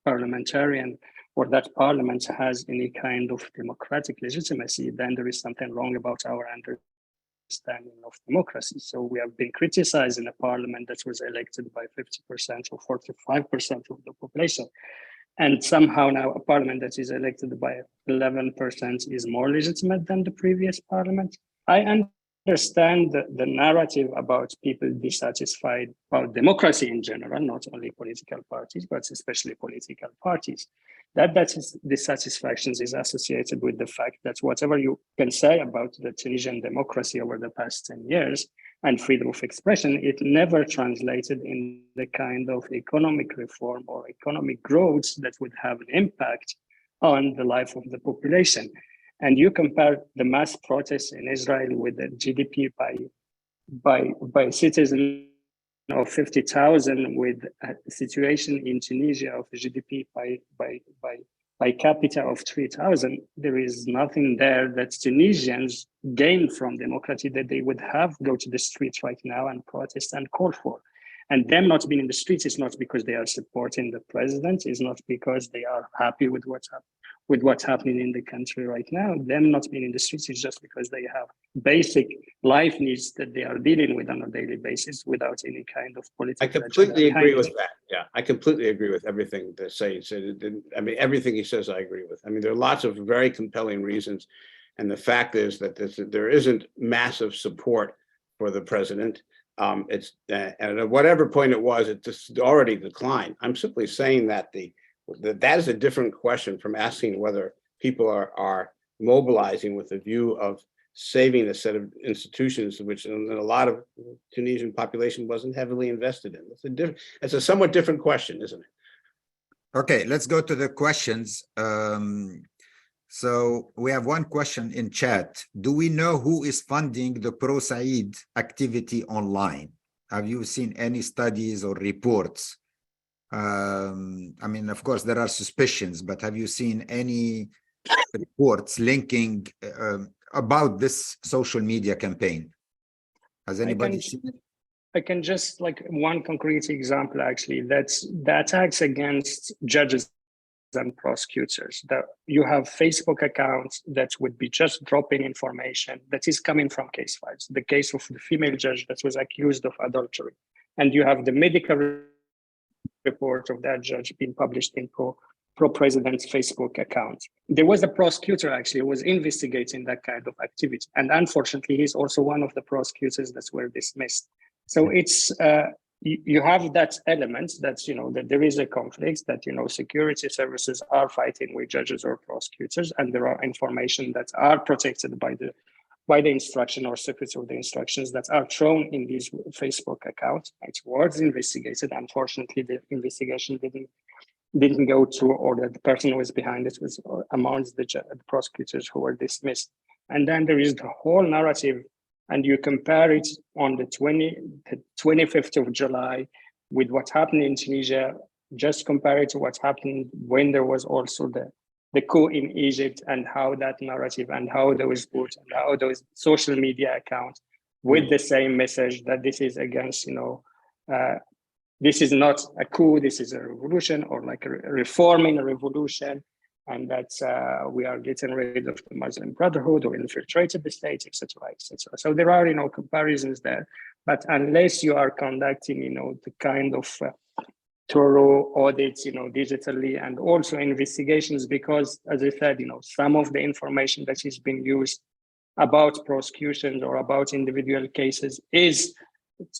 parliamentarian or that parliament has any kind of democratic legitimacy, then there is something wrong about our understanding of democracy. So we have been criticizing a parliament that was elected by 50% or 45% of the population. And somehow now a parliament that is elected by 11% is more legitimate than the previous parliament. I understand the narrative about people dissatisfied about democracy in general, not only political parties, but especially political parties. That dissatisfaction is associated with the fact that whatever you can say about the Tunisian democracy over the past 10 years, and freedom of expression, it never translated in the kind of economic reform or economic growth that would have an impact on the life of the population. And you compare the mass protests in Israel with the GDP by citizen of 50,000, with a situation in Tunisia of GDP by capita of 3,000, there is nothing there that Tunisians gain from democracy that they would have go to the streets right now and protest and call for. And them not being in the streets is not because they are supporting the president, it's not because they are happy with what's happening in the country right now. Them not being in the streets is just because they have basic life needs that they are dealing with on a daily basis without any kind of political. I completely agree with that. Yeah, I completely agree with everything that Said said. I mean, everything he says, I agree with. I mean, there are lots of very compelling reasons. And the fact is that there isn't massive support for the president. And at whatever point it was, it just already declined. I'm simply saying that that is a different question from asking whether people are mobilizing with a view of saving a set of institutions which a lot of Tunisian population wasn't heavily invested in. It's a somewhat different question, isn't it? Okay, let's go to the questions. So we have one question in chat. Do we know who is funding the pro-Said activity online? Have you seen any studies or reports? I mean, of course, there are suspicions, but have you seen any reports linking about this social media campaign? Has anybody seen it? I can just, like, one concrete example, actually, that's the attacks against judges and prosecutors. That you have Facebook accounts that would be just dropping information that is coming from case files. The case of the female judge that was accused of adultery. And you have the medical report of that judge being published in pro-president's Facebook account. There was a prosecutor, actually, who was investigating that kind of activity. And unfortunately, he's also one of the prosecutors that were dismissed. So it's, you have that element that, you know, that there is a conflict, that, you know, security services are fighting with judges or prosecutors, and there are information that are protected by the instruction or secrets of the instructions that are thrown in these Facebook accounts. It was investigated. Unfortunately, the investigation didn't go to, or that the person who was behind it was amongst the prosecutors who were dismissed. And then there is the whole narrative, and you compare it on the 25th of July with what happened in Tunisia. Just compare it to what happened when there was also the coup in Egypt, and how that narrative and how those put and how those social media accounts with the same message that this is against, you know, this is not a coup, this is a revolution, or like a reforming a revolution, and that we are getting rid of the Muslim Brotherhood or infiltrated the state, etc., etc. So there are, you know, comparisons there, but unless you are conducting, you know, the kind of thorough audits, you know, digitally, and also investigations, because, as I said, you know, some of the information that is being used about prosecutions or about individual cases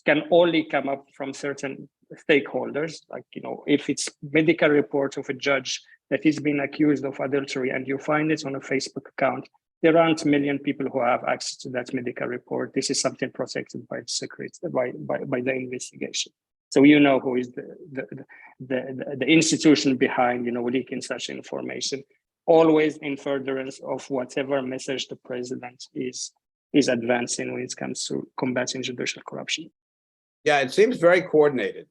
can only come up from certain stakeholders. Like, you know, if it's medical report of a judge that is being accused of adultery and you find it on a Facebook account, there aren't a million people who have access to that medical report. This is something protected by the secrets, by the investigation. So you know who is the institution behind, you know, leaking such information, always in furtherance of whatever message the president is advancing when it comes to combating judicial corruption. Yeah, it seems very coordinated.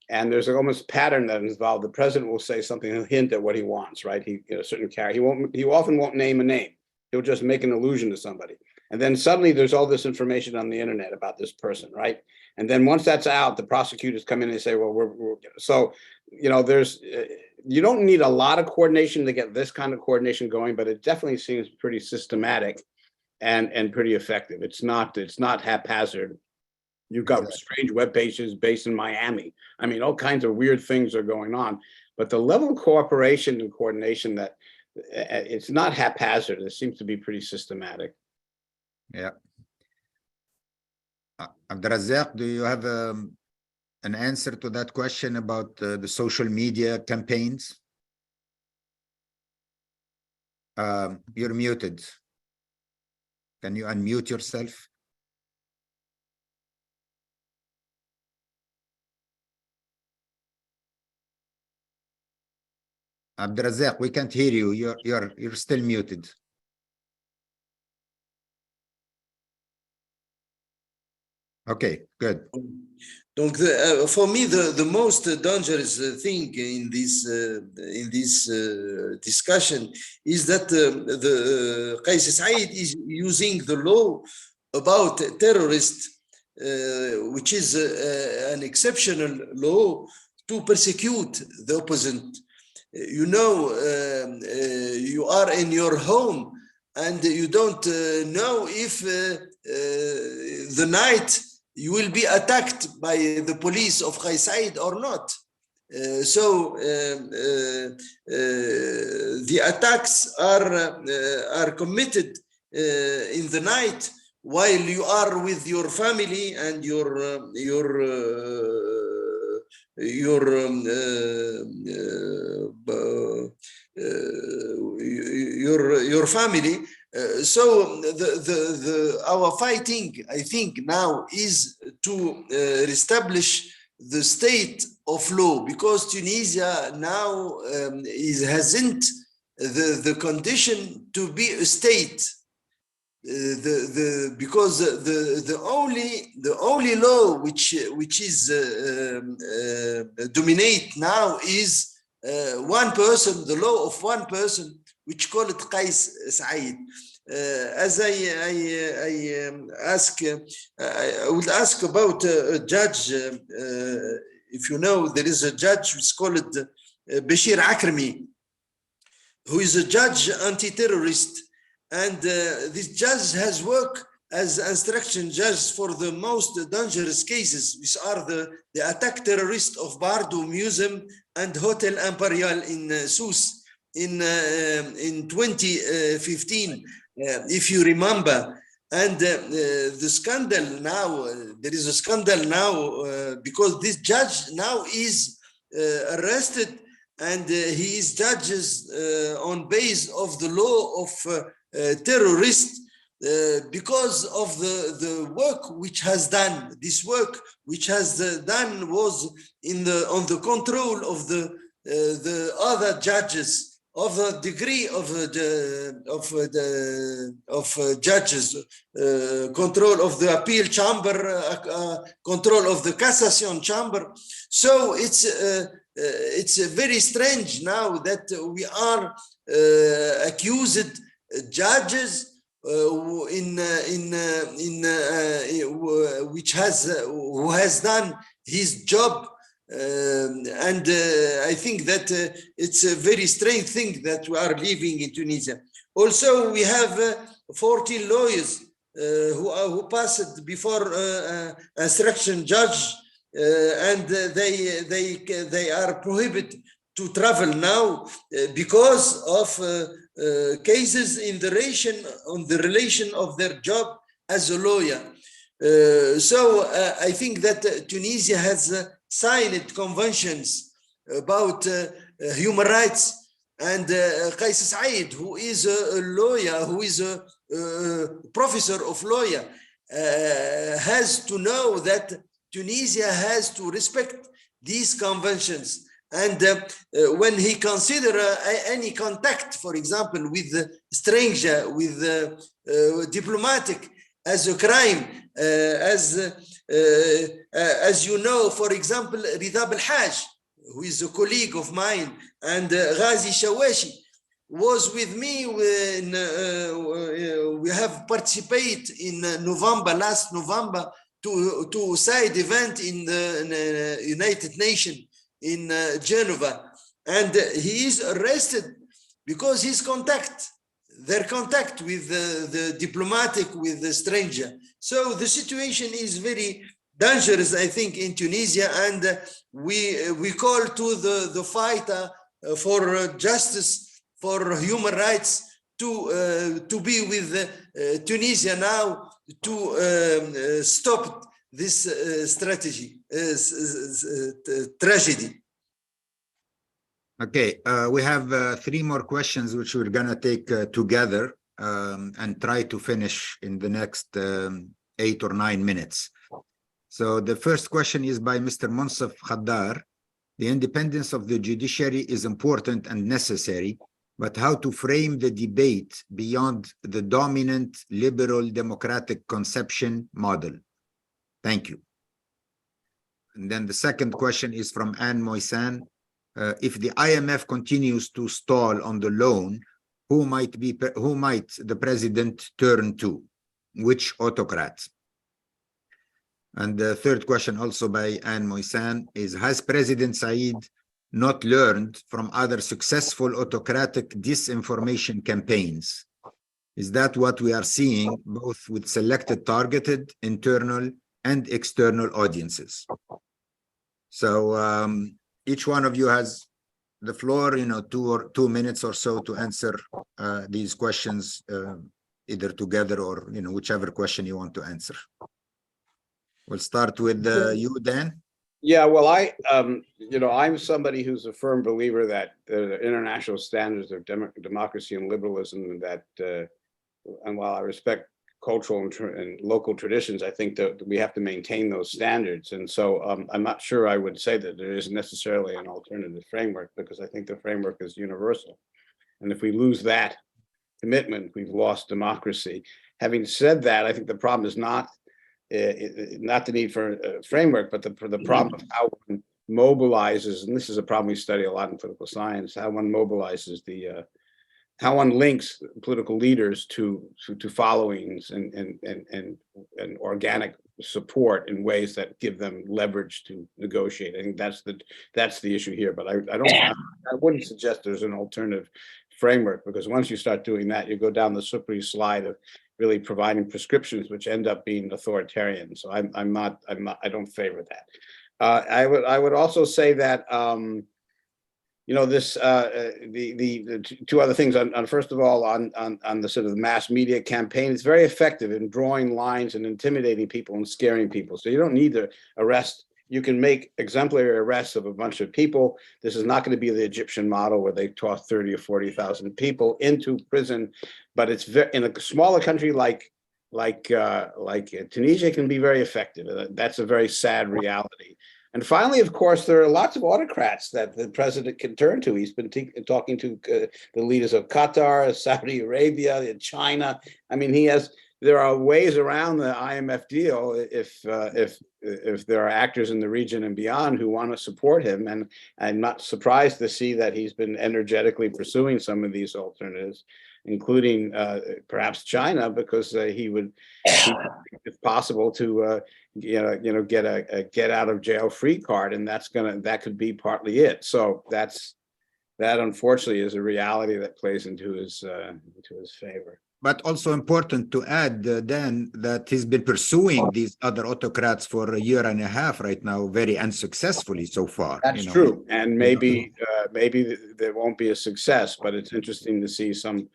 And there's an almost pattern that is involved. The president will say something, he'll hint at what he wants, right? He, you know, certain character. He often won't name a name. He'll just make an allusion to somebody. And then suddenly there's all this information on the internet about this person, right? And then once that's out, the prosecutors come in and say, well, we're so, you know, there's, you don't need a lot of coordination to get this kind of coordination going, but it definitely seems pretty systematic and pretty effective. It's not haphazard. You've got strange web pages based in Miami. I mean, all kinds of weird things are going on, but the level of cooperation and coordination, that it's not haphazard. It seems to be pretty systematic. Yeah. Abdrazak, do you have an answer to that question about the social media campaigns? You're muted. Can you unmute yourself? Abdrazak, we can't hear you. You're still muted. Okay, good. Donc, for me, the most dangerous thing in this discussion is that the Qais Said is using the law about terrorists, which is an exceptional law, to persecute the opponent. You know, you are in your home and you don't know if the night you will be attacked by the police of Qais Said or not. So the attacks are committed in the night while you are with your family and your family. So our fighting, I think, now is to establish the state of law, because Tunisia now hasn't the condition to be a state. Because the only law which is dominate now is one person, the law of one person, which call it Qais Said. As I would ask about a judge. If you know, there is a judge who's called Bashir Akrami, who is a judge anti-terrorist. And this judge has worked as instruction judge for the most dangerous cases, which are the attack terrorist of Bardo Museum and Hotel Imperial in Sousse in 2015, if you remember. And the scandal now, there is a scandal now because this judge now is arrested, and he is judges on base of the law of terrorists because of the work which has done. This work which has done was on the control of the other judges, of the degree of judges, control of the appeal chamber, control of the cassation chamber. So it's very strange now that we are accused judges who has done his job, and I think that it's a very strange thing that we are living in Tunisia. Also, we have 14 lawyers who passed before instruction judge, and they are prohibited to travel now because of cases in the relation of their job as a lawyer. So I think that Tunisia has signed conventions about human rights, and Qais Said, who is a lawyer, who is a professor of lawyer, has to know that Tunisia has to respect these conventions. And when he consider any contact, for example, with a stranger, with diplomatic, as a crime, as you know, for example, Ridab al-Haj, who is a colleague of mine, and Ghazi Shawashi was with me when we have participated in last November, to a side event in the United Nations in Geneva, and he is arrested because their contact with the diplomatic, with the stranger. So the situation is very dangerous, I think, in Tunisia, and we call to the fighter for justice, for human rights, to be with Tunisia now to stop this tragedy. Okay, we have 3 more questions which we're gonna take together and try to finish in the next 8 or 9 minutes. So the first question is by Mr. Monsef Khaddar. The independence of the judiciary is important and necessary, but how to frame the debate beyond the dominant liberal democratic conception model? Thank you. And then the second question is from Anne Moisan. If the IMF continues to stall on the loan, who might the president turn to? Which autocrat? And the third question, also by Anne Moisan, is: has President Said not learned from other successful autocratic disinformation campaigns? Is that what we are seeing, both with selected targeted internal and external audiences? So each one of you has the floor, 2 minutes or so to answer these questions, either together or whichever question you want to answer. We'll start with you, Dan. Yeah, well, I'm somebody who's a firm believer that the international standards of democracy and liberalism, and while I respect cultural and local traditions, I think that we have to maintain those standards. And so I'm not sure I would say that there isn't necessarily an alternative framework, because I think the framework is universal. And if we lose that commitment, we've lost democracy. Having said that, I think the problem is not the need for a framework, but the problem of how one mobilizes, and this is a problem we study a lot in political science, how one mobilizes how one links political leaders to followings and organic support in ways that give them leverage to negotiate. I think that's the issue here. But I wouldn't suggest there's an alternative framework, because once you start doing that, you go down the slippery slide of really providing prescriptions which end up being authoritarian. So I don't favor that. I would also say that the two other things on first of all on the sort of the mass media campaign, it's very effective in drawing lines and intimidating people and scaring people. So you don't need to arrest. You can make exemplary arrests of a bunch of people. This is not going to be the Egyptian model where they toss 30 or 40,000 people into prison, but it's in a smaller country like Tunisia, can be very effective. That's a very sad reality. And finally, of course, there are lots of autocrats that the president can turn to. He's been talking to the leaders of Qatar, Saudi Arabia, China. I mean, there are ways around the IMF deal if there are actors in the region and beyond who want to support him. And I'm not surprised to see that he's been energetically pursuing some of these alternatives, including perhaps China, because he would, if possible, to get a get out of jail free card, and that could be partly it. So that unfortunately is a reality that plays into his favor. But also important to add, Dan, that he's been pursuing these other autocrats for a year and a half right now, very unsuccessfully so far. That's true, and maybe there won't be a success, but it's interesting to see some.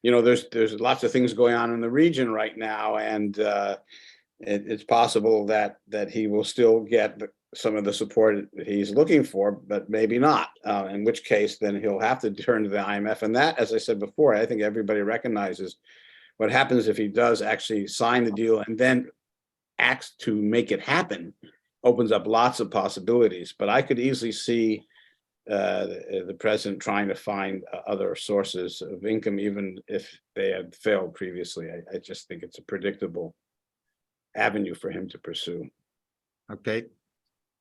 There's lots of things going on in the region right now, and it's possible that he will still get some of the support that he's looking for, but maybe not, in which case then he'll have to turn to the IMF. And that, as I said before, I think everybody recognizes what happens if he does actually sign the deal and then acts to make it happen, opens up lots of possibilities. But I could easily see the president trying to find other sources of income, even if they had failed previously. I just think it's a predictable avenue for him to pursue. Okay.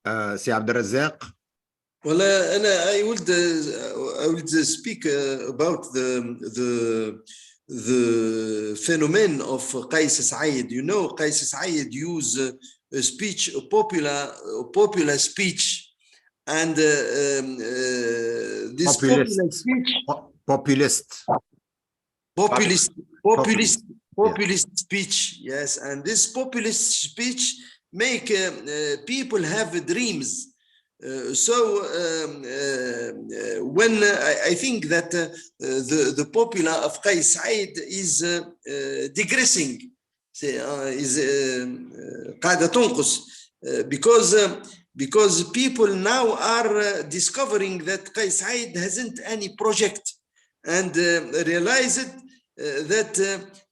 Si Abdelrazak. Well, I would speak about the phenomenon of Qais Said. Qais Said used a speech, a popular speech, and this populist speech, yes, and this populist speech make people have dreams. When I think that the popular of Qais Said is digressing, is قاعدة تنقص, because people now are discovering that Qais Said hasn't any project, and realize it that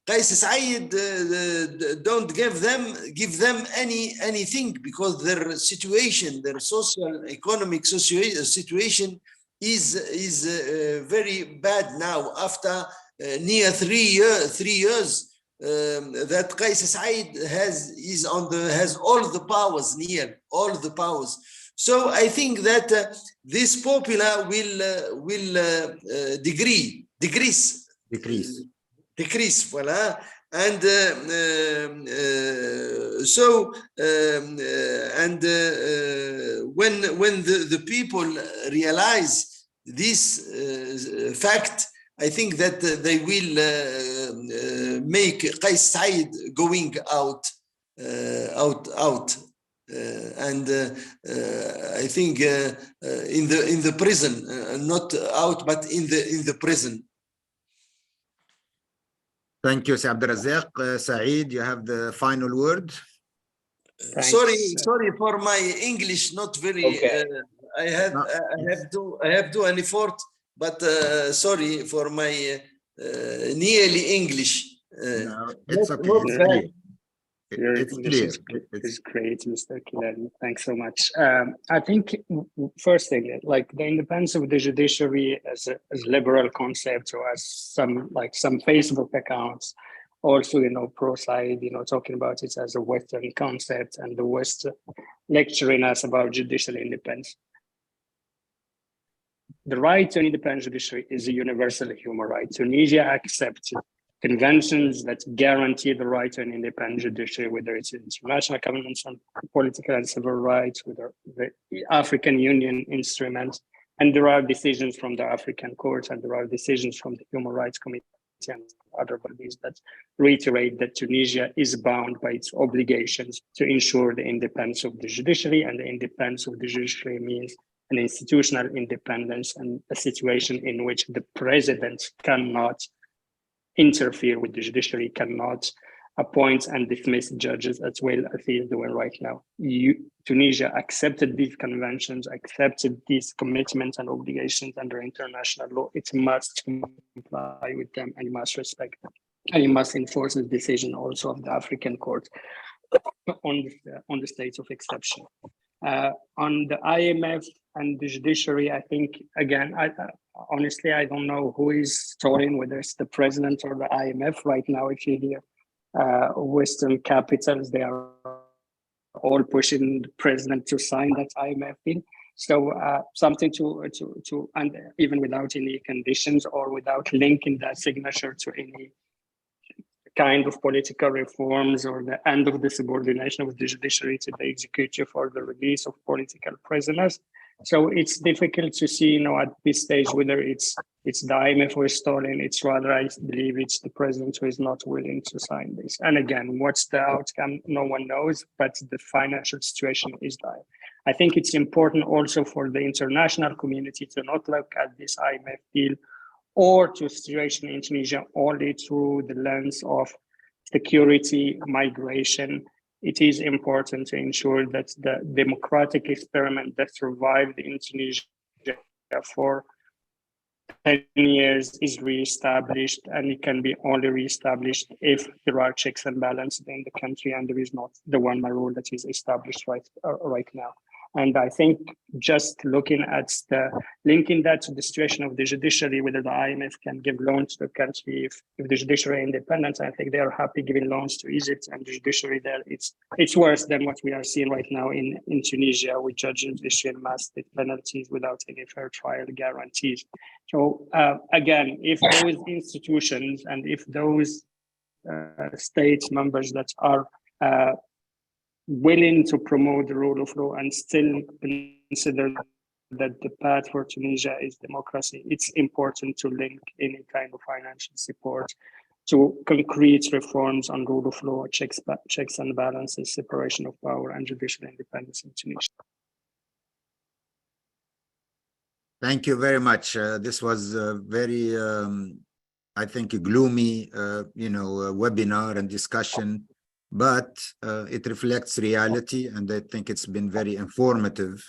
Qais Said don't give them anything, because their situation, their social economic situation is very bad now, after near 3 years that Qais Said has all the powers, near all the powers. So I think that this popular will decrease, voilà. And when the people realize this fact, I think that they will make Qais Said going out. And I think in the prison, not out, but in the prison. Thank you, Abdelrazak. Saeed, you have the final word. Sorry for my English, not very. Okay. I have to an effort, but sorry for my nearly English. No, it's okay. not It's bad. clear. It's This clear. is great, Mr. Kilani. Thanks so much. I think first thing, like the independence of the judiciary as a liberal concept, or as some Facebook accounts, also pro-side, talking about it as a Western concept, and the West lecturing us about judicial independence. The right to an independent judiciary is a universal human right. Tunisia accepted conventions that guarantee the right to an independent judiciary, whether it's international covenants on political and civil rights, whether the African Union instruments, and there are decisions from the African courts, and there are decisions from the Human Rights Committee and other bodies that reiterate that Tunisia is bound by its obligations to ensure the independence of the judiciary, and the independence of the judiciary means an institutional independence and a situation in which the president cannot interfere with the judiciary, cannot appoint and dismiss judges as well as he is doing right now. Tunisia accepted these conventions, accepted these commitments and obligations under international law. It must comply with them, and you must respect them. And you must enforce the decision also of the African court on the states of exception. On the IMF and the judiciary, I think, again, honestly, I don't know who is stalling, whether it's the president or the IMF right now. If you hear Western capitals, they are all pushing the president to sign that IMF deal. So something to and even without any conditions or without linking that signature to any kind of political reforms or the end of the subordination of the judiciary to the executive or the release of political prisoners. So it's difficult to see, at this stage, whether it's the IMF who is stalling. It's rather, I believe, it's the president who is not willing to sign this. And again, what's the outcome? No one knows, but the financial situation is dire. I think it's important also for the international community to not look at this IMF deal or to situation in Tunisia only through the lens of security, migration. It is important to ensure that the democratic experiment that survived in Tunisia for 10 years is reestablished, and it can be only reestablished if there are checks and balances in the country, and there is not the one-man rule that is established right now. And I think just looking at linking that to the situation of the judiciary, whether the IMF can give loans to the country if the judiciary independence, I think they are happy giving loans to Egypt, and the judiciary there, it's worse than what we are seeing right now in Tunisia, with judges issuing massive penalties without any fair trial guarantees. So again, if those institutions and if those state members that are willing to promote the rule of law and still consider that the path for Tunisia is democracy, it's important to link any kind of financial support to concrete reforms on rule of law, checks and balances, separation of power, and judicial independence in Tunisia. Thank you very much. This was a very, I think, a gloomy, webinar and discussion, but it reflects reality, and I think it's been very informative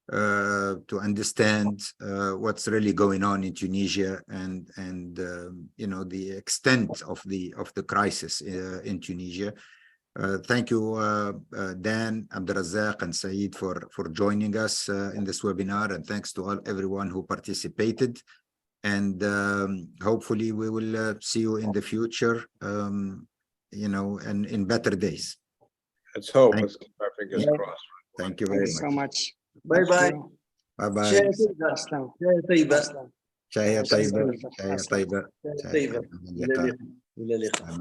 to understand what's really going on in Tunisia and the extent of the crisis in Tunisia. Thank you, Dan, Abdelrazak, and Saeed for joining us in this webinar, and thanks to everyone who participated. And hopefully we will see you in the future, and in better days. Let's hope. Let's keep our fingers crossed. Thank you very much. so much. Bye-bye. Bye-bye. شاي طيبة. شاي طيبة. شاي طيبة. طيبة. إلى اللقاء.